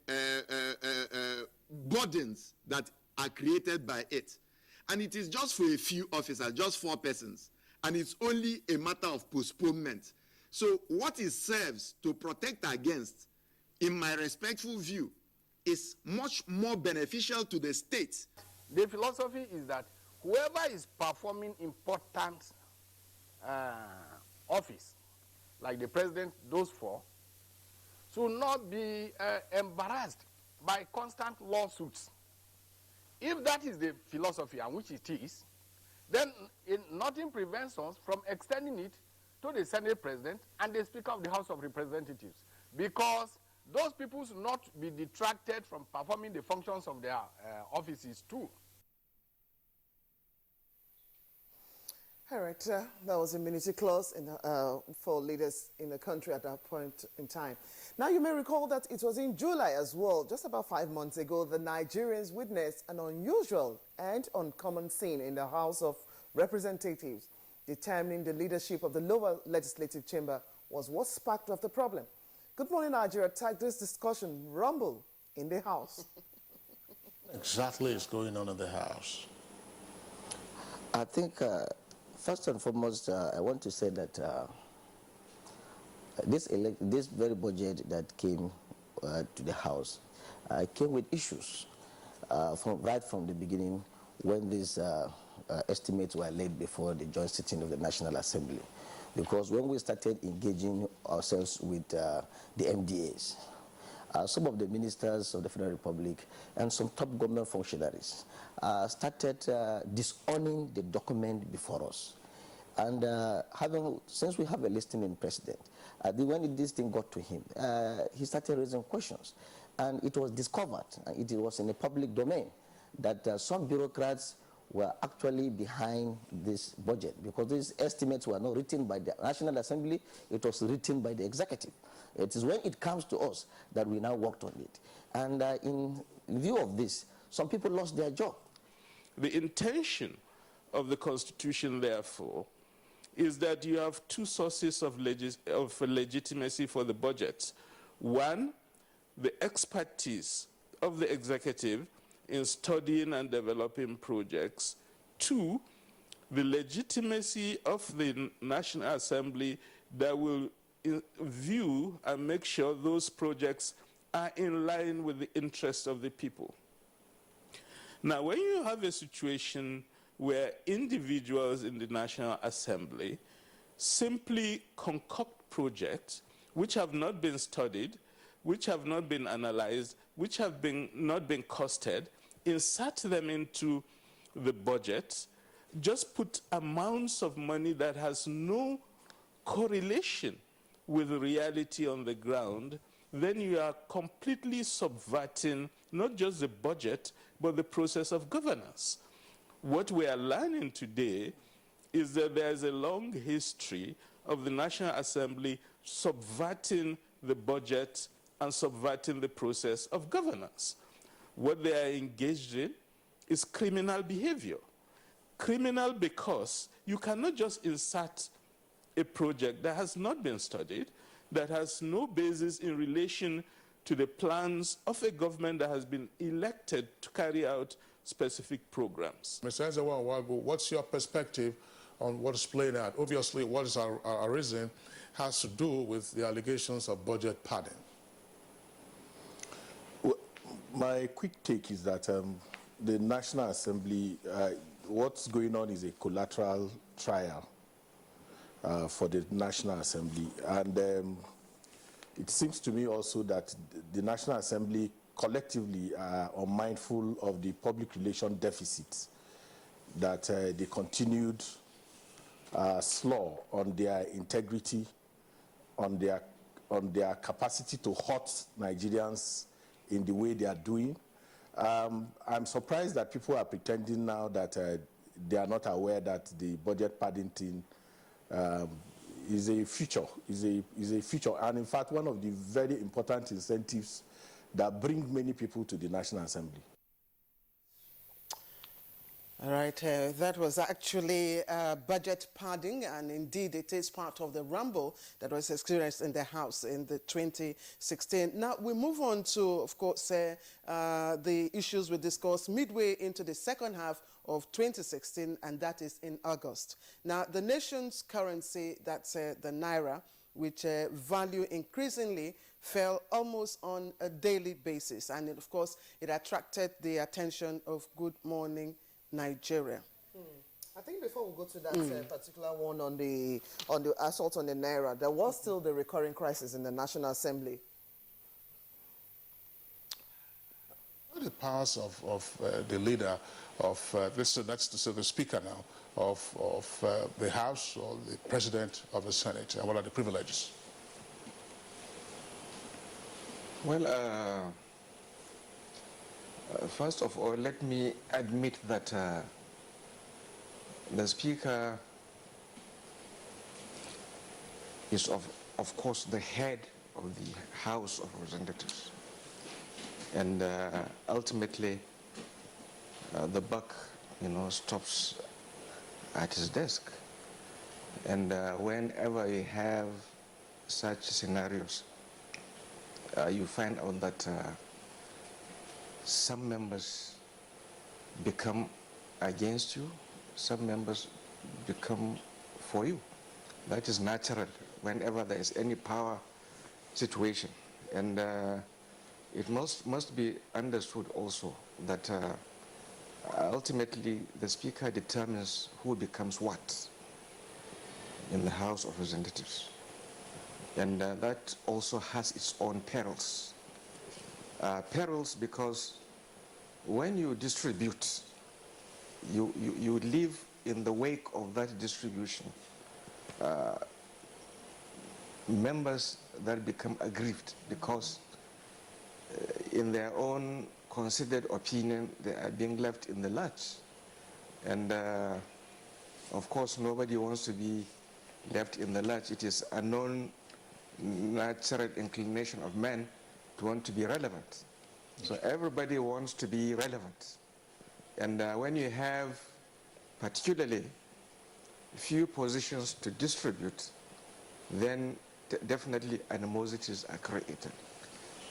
burdens that are created by it. And it is just for a few officers, just 4 persons, and it's only a matter of postponement. So what it serves to protect against, in my respectful view, is much more beneficial to the state. The philosophy is that whoever is performing important office, like the president, those 4, should not be embarrassed by constant lawsuits. If that is the philosophy, and which it is, then nothing prevents us from extending it to the Senate President and the Speaker of the House of Representatives, because those people should not be detracted from performing the functions of their offices too. All right, that was immunity clause for leaders in the country at that point in time. Now, you may recall that it was in July as well, just about 5 months ago, the Nigerians witnessed an unusual and uncommon scene in the House of Representatives. Determining the leadership of the lower legislative chamber was what sparked off the problem. Good Morning Nigeria tagged this discussion rumble in the House. Exactly is going on in the House? I think first and foremost, I want to say that this very budget that came to the House came with issues right from the beginning when these estimates were laid before the joint sitting of the National Assembly. Because when we started engaging ourselves with the MDAs, some of the ministers of the Federal Republic and some top government functionaries started disowning the document before us. And since we have a listening president, when this thing got to him, he started raising questions. And it was discovered, it was in the public domain, that some bureaucrats were actually behind this budget, because these estimates were not written by the National Assembly, it was written by the executive. It is when it comes to us that we now worked on it. And in in view of this, some people lost their job. The intention of the Constitution, therefore, is that you have two sources of legitimacy for the budget. One, the expertise of the executive in studying and developing projects. Two, the legitimacy of the National Assembly that will view and make sure those projects are in line with the interests of the people. Now, when you have a situation where individuals in the National Assembly simply concoct projects which have not been studied, which have not been analyzed, which have not been costed, insert them into the budget, just put amounts of money that has no correlation with reality on the ground, then you are completely subverting not just the budget, but the process of governance. What we are learning today is that there is a long history of the National Assembly subverting the budget and subverting the process of governance. What they are engaged in is criminal behavior. Criminal because you cannot just insert a project that has not been studied, that has no basis in relation to the plans of a government that has been elected to carry out specific programs. Mr. Ezewawago, what's your perspective on what is playing out? Obviously, what is arisen has to do with the allegations of budget padding. Well, my quick take is that the National Assembly, what's going on is a collateral trial for the National Assembly. And it seems to me also that the National Assembly collectively are unmindful of the public relation deficits, that the continued slaw on their integrity, on their capacity to hurt Nigerians in the way they are doing. I'm surprised that people are pretending now that they are not aware that the budget padding thing is a feature, and in fact one of the very important incentives that bring many people to the National Assembly. All right, that was actually budget padding, and indeed it is part of the rumble that was experienced in the House in the 2016. Now we move on to, of course, the issues we discussed midway into the second half of 2016, and that is in August. Now the nation's currency, that's the Naira, which value increasingly fell almost on a daily basis, and of course it attracted the attention of Good Morning Nigeria. I think before we go to that particular one on the assault on the Naira, there was still the recurring crisis in the National Assembly. The powers of the leader of the Speaker now of the House or the President of the Senate, and what are the privileges? Well, first of all, let me admit that the Speaker is, of course, the head of the House of Representatives. And ultimately, the buck, stops at his desk. And whenever you have such scenarios, you find out that some members become against you, some members become for you. That is natural whenever there is any power situation. And it must be understood also that ultimately the Speaker determines who becomes what in the House of Representatives. And that also has its own perils. Perils because when you distribute, you live in the wake of that distribution. Members that become aggrieved because in their own considered opinion, they are being left in the lurch. And of course, nobody wants to be left in the lurch. It is a known natural inclination of men to want to be relevant. So everybody wants to be relevant. And when you have particularly few positions to distribute, then definitely animosities are created.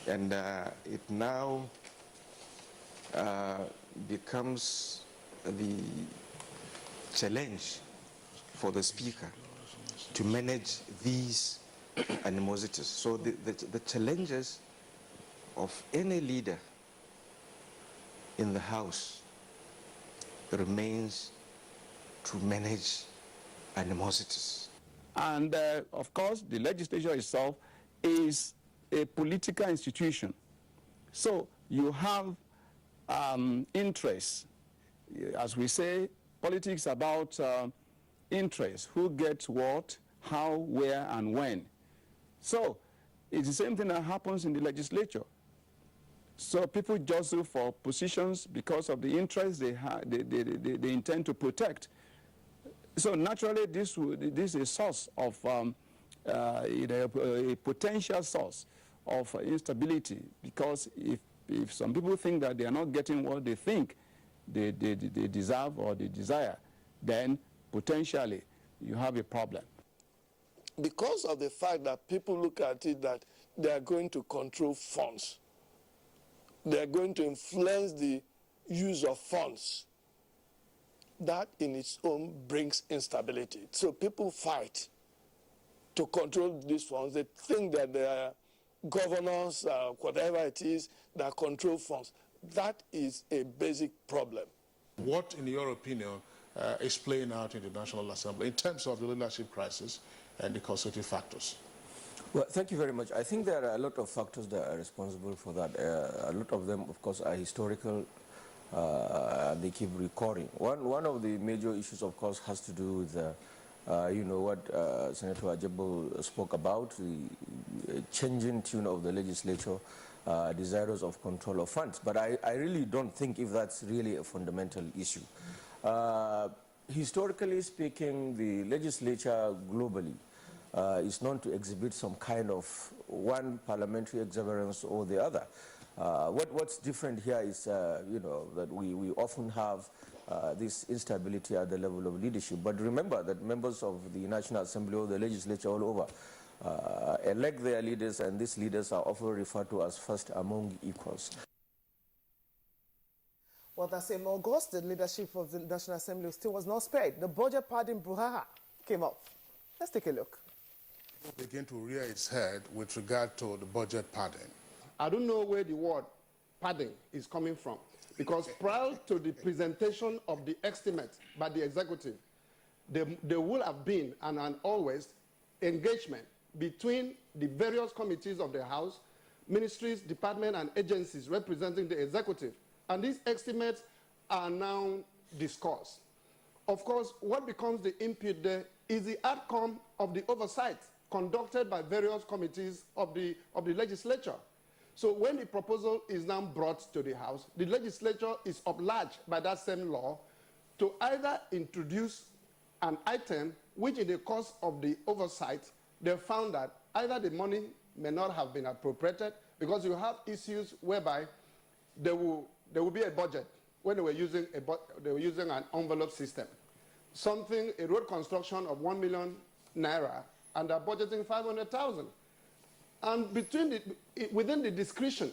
And it now becomes the challenge for the speaker to manage these animosities. So the challenges of any leader in the House remains to manage animosities. And of course, the legislature itself is a political institution. So you have interests. As we say, politics about interests, who gets what, how, where, and when. So it's the same thing that happens in the legislature. So people jostle for positions because of the interests they intend to protect. So naturally, this is a source of a potential source of instability, because if some people think that they are not getting what they think they deserve or they desire, then potentially you have a problem. Because of the fact that people look at it that they are going to control funds, they are going to influence the use of funds, that in its own brings instability. So people fight to control these funds. They think that there are governors, whatever it is, that control funds. That is a basic problem. What, in your opinion, is playing out in the National Assembly in terms of the leadership crisis and the constitutive factors? Well, thank you very much. I think there are a lot of factors that are responsible for that. A lot of them, of course, are historical. They keep recurring. One of the major issues, of course, has to do with what Senator Ajabo spoke about, the changing tune of the legislature, desirous of control of funds. But I really don't think if that's really a fundamental issue. Historically speaking, the legislature globally is known to exhibit some kind of one parliamentary exuberance or the other. What's different here is, that we often have this instability at the level of leadership. But remember that members of the National Assembly or the legislature all over elect their leaders, and these leaders are often referred to as first among equals. Well, that same August, the leadership of the National Assembly still was not spared. The budget pardon brouhaha came up. Let's take a look. Begin to rear its head with regard to the budget pardon. I don't know where the word padding is coming from, because prior to the presentation of the estimate by the executive, there will have been and always engagement between the various committees of the House, ministries, departments, and agencies representing the executive. And these estimates are now discussed. Of course, what becomes the input there is the outcome of the oversight conducted by various committees of the legislature. So when the proposal is now brought to the House, the legislature is obliged by that same law to either introduce an item which in the course of the oversight, they found that either the money may not have been appropriated, because you have issues whereby there will be a budget when they were using an envelope system. A road construction of 1 million naira, and they're budgeting 500,000. And within the discretion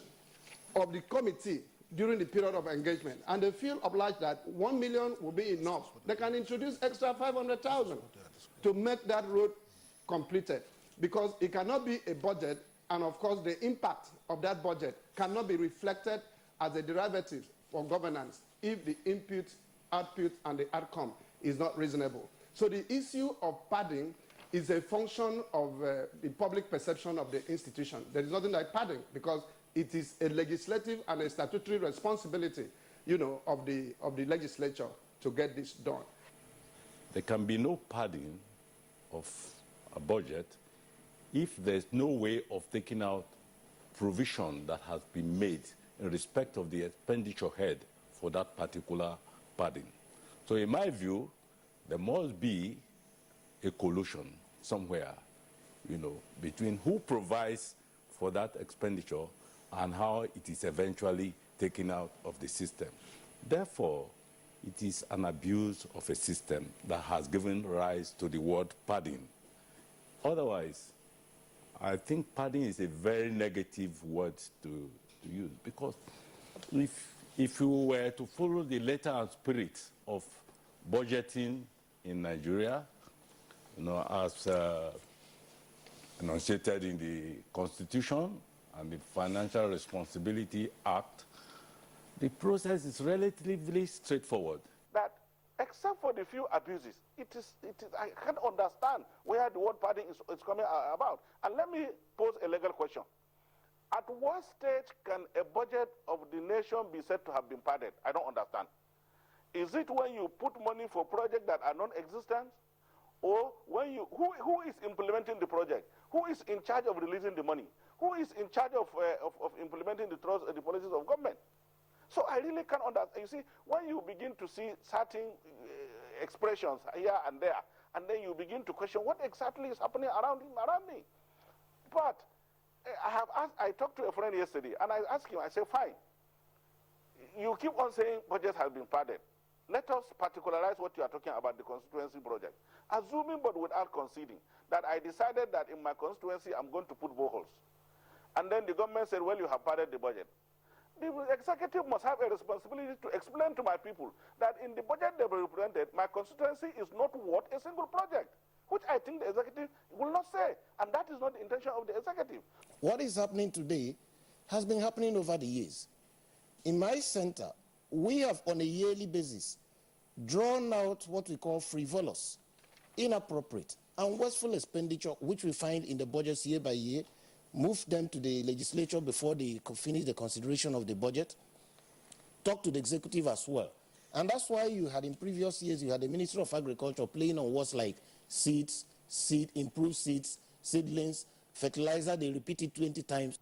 of the committee during the period of engagement, and they feel obliged that 1 million will be enough, they can introduce extra 500,000 to make that road completed, because it cannot be a budget, and of course the impact of that budget cannot be reflected as a derivative for governance if the input, output, and the outcome is not reasonable. So the issue of padding is a function of the public perception of the institution. There is nothing like padding, because it is a legislative and a statutory responsibility, of the legislature to get this done. There can be no padding of a budget if there's no way of taking out provision that has been made in respect of the expenditure head for that particular padding. So in my view, there must be a collusion somewhere, between who provides for that expenditure and how it is eventually taken out of the system. Therefore, it is an abuse of a system that has given rise to the word padding. Otherwise, I think padding is a very negative word to use, because if you were to follow the letter and spirit of budgeting in Nigeria, as enunciated in the Constitution and the Financial Responsibility Act, the process is relatively straightforward. That except for the few abuses, I can't understand where the word padding is coming about. And let me pose a legal question. At what stage can a budget of the nation be said to have been padded? I don't understand. Is it when you put money for projects that are non-existent? Or when who is implementing the project? Who is in charge of releasing the money? Who is in charge of implementing the policies of government? So I really can't understand. You see, when you begin to see certain expressions here and there, and then you begin to question what exactly is happening around me. But I talked to a friend yesterday, and I asked him, I said, fine, you keep on saying budget has been padded. Let us particularize what you are talking about, the constituency project. Assuming, but without conceding, that I decided that in my constituency I'm going to put boreholes. And then the government said, well, you have padded the budget. The executive must have a responsibility to explain to my people that in the budget they were represented, my constituency is not worth a single project, which I think the executive will not say. And that is not the intention of the executive. What is happening today has been happening over the years. In my center, we have on a yearly basis drawn out what we call frivolous, inappropriate, and wasteful expenditure, which we find in the budgets year by year, move them to the legislature before they finish the consideration of the budget, talk to the executive as well. And that's why you had in previous years, you had the Ministry of Agriculture playing on words like seeds, improved seeds, seedlings, fertilizer. They repeat it 20 times.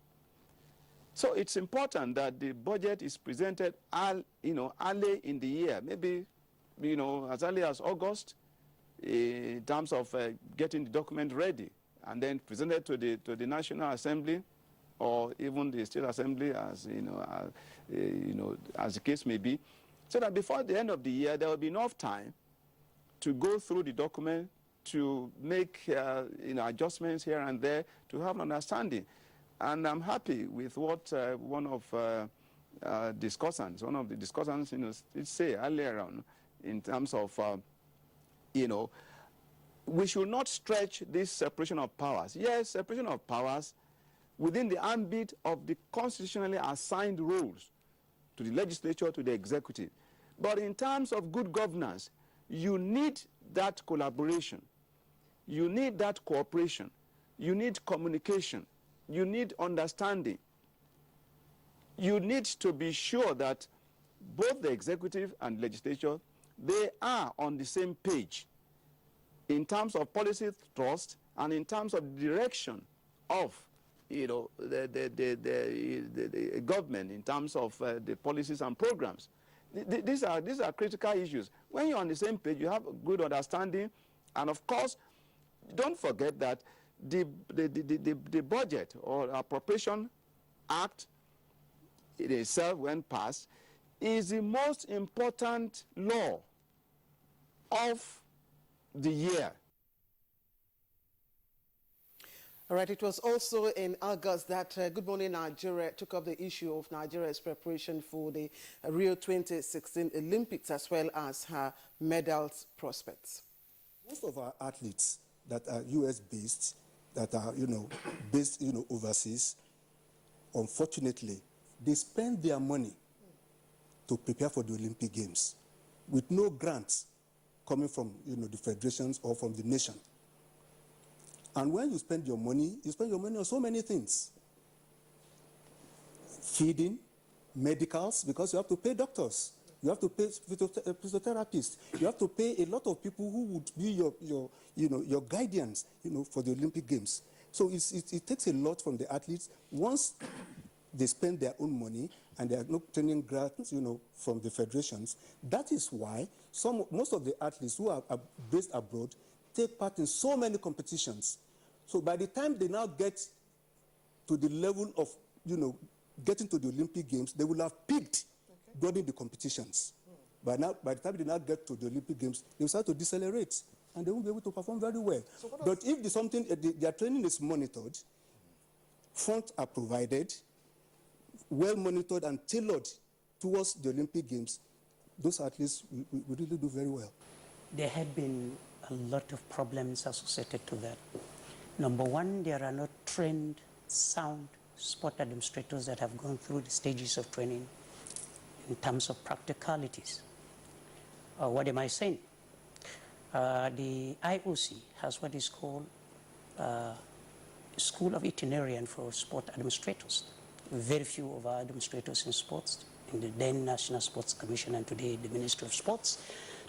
So it's important that the budget is presented early in the year, maybe as early as August, in terms of getting the document ready, and then presented to the National Assembly, or even the State Assembly, as as the case may be, so that before the end of the year there will be enough time to go through the document, to make adjustments here and there, to have an understanding. And I'm happy with what one of the discussants did say earlier on, in terms of we should not stretch this separation of powers. Yes, separation of powers within the ambit of the constitutionally assigned roles to the legislature, to the executive. But in terms of good governance, you need that collaboration. You need that cooperation. You need communication. You need understanding. You need to be sure that both the executive and legislature, they are on the same page in terms of policy thrust and in terms of direction of the government, in terms of the policies and programs. These are critical issues. When you're on the same page, you have a good understanding, and of course, don't forget that the budget or Appropriation Act in itself, when passed, is the most important law of the year. All right, it was also in August that Good Morning Nigeria took up the issue of Nigeria's preparation for the Rio 2016 Olympics, as well as her medals prospects. Most of our athletes that are US-based, that are, based, overseas, unfortunately, they spend their money to prepare for the Olympic Games with no grants coming from, the federations or from the nation. And when you spend your money on so many things. Feeding, medicals, because you have to pay doctors. You have to pay physiotherapists. You have to pay a lot of people who would be your guardians, for the Olympic Games. So it takes a lot from the athletes. Once they spend their own money and they are not obtaining grants, from the federations, that is why most of the athletes who are based abroad take part in so many competitions. So by the time they now get to the level of, getting to the Olympic Games, they will have peaked during the competitions. By the time they now get to the Olympic Games, they will start to decelerate, and they won't be able to perform very well. But if their training is monitored, funds are provided, well monitored and tailored towards the Olympic Games, those athletes will really do very well. There have been a lot of problems associated to that. Number one, there are not trained, sound sport administrators that have gone through the stages of training in terms of practicalities. What am I saying? The IOC has what is called School of Itinerarian for Sport Administrators. Very few of our administrators in sports, in the then National Sports Commission and today the Ministry of Sports,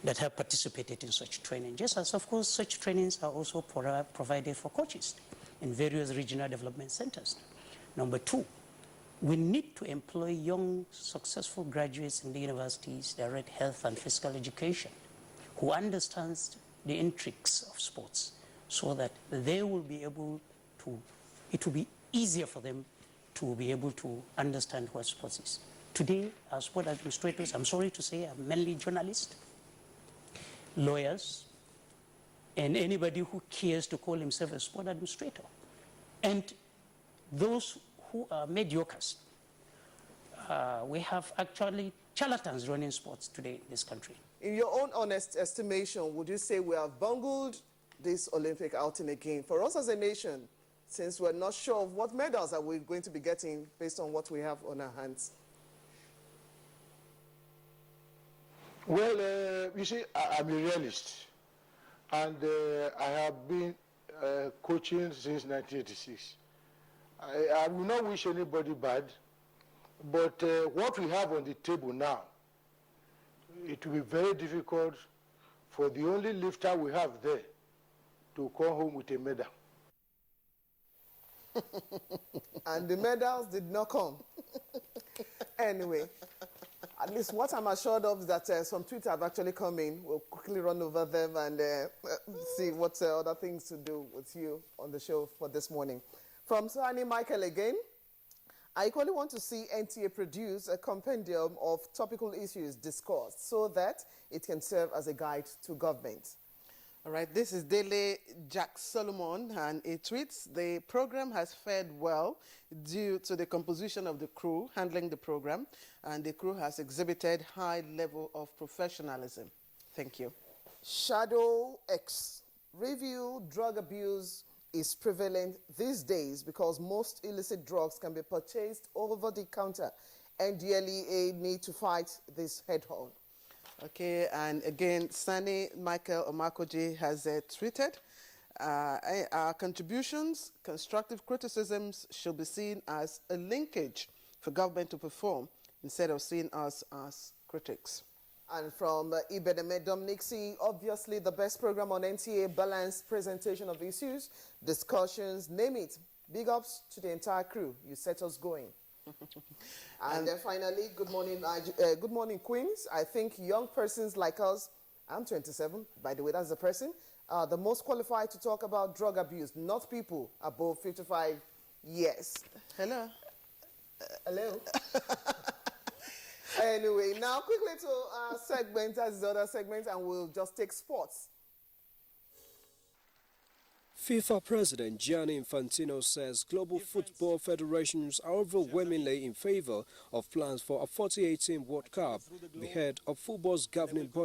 that have participated in such training. Just as, of course, such trainings are also provided for coaches in various regional development centers. Number two, we need to employ young, successful graduates in the universities that read health and physical education, who understands the intricacies of sports, so that they will be able to, it will be easier for them to be able to understand what sports is. Today, our sport administrators, I'm sorry to say, are mainly journalists, lawyers, and anybody who cares to call himself a sport administrator. And those who are mediocres. We have actually charlatans running sports today in this country. In your own honest estimation, would you say we have bungled this Olympic outing again? For us as a nation, since we're not sure of what medals are we going to be getting based on what we have on our hands? Well, you see, I'm a realist, and I have been coaching since 1986. I will not wish anybody bad, but what we have on the table now, it will be very difficult for the only lifter we have there to come home with a medal. And the medals did not come. Anyway, at least what I'm assured of is that some tweets have actually come in. We'll quickly run over them and see what other things to do with you on the show for this morning. From Sani Michael again, I equally want to see NTA produce a compendium of topical issues discussed so that it can serve as a guide to government. All right, this is Dele Jack Solomon, and he tweets, the program has fared well due to the composition of the crew handling the program, and the crew has exhibited high level of professionalism. Thank you. Shadow X, review drug abuse is prevalent these days because most illicit drugs can be purchased over the counter. NDLEA need to fight this head-on. Okay, and again, Sani Michael Omakoji has tweeted, our contributions, constructive criticisms should be seen as a linkage for government to perform instead of seeing us as critics. And from Ibedeme Domnixi, obviously the best program on NTA, balanced presentation of issues, discussions, name it. Big ups to the entire crew. You set us going. And then finally, good morning, Queens. I think young persons like us, I'm 27, by the way, that's the person, the most qualified to talk about drug abuse, not people above 55 years. Hello. Hello. Anyway, now quickly to our segment, as the other segment, and we'll just take sports. FIFA President Gianni Infantino says global football federations are overwhelmingly in favor of plans for a 48-team World Cup. The head of football's governing body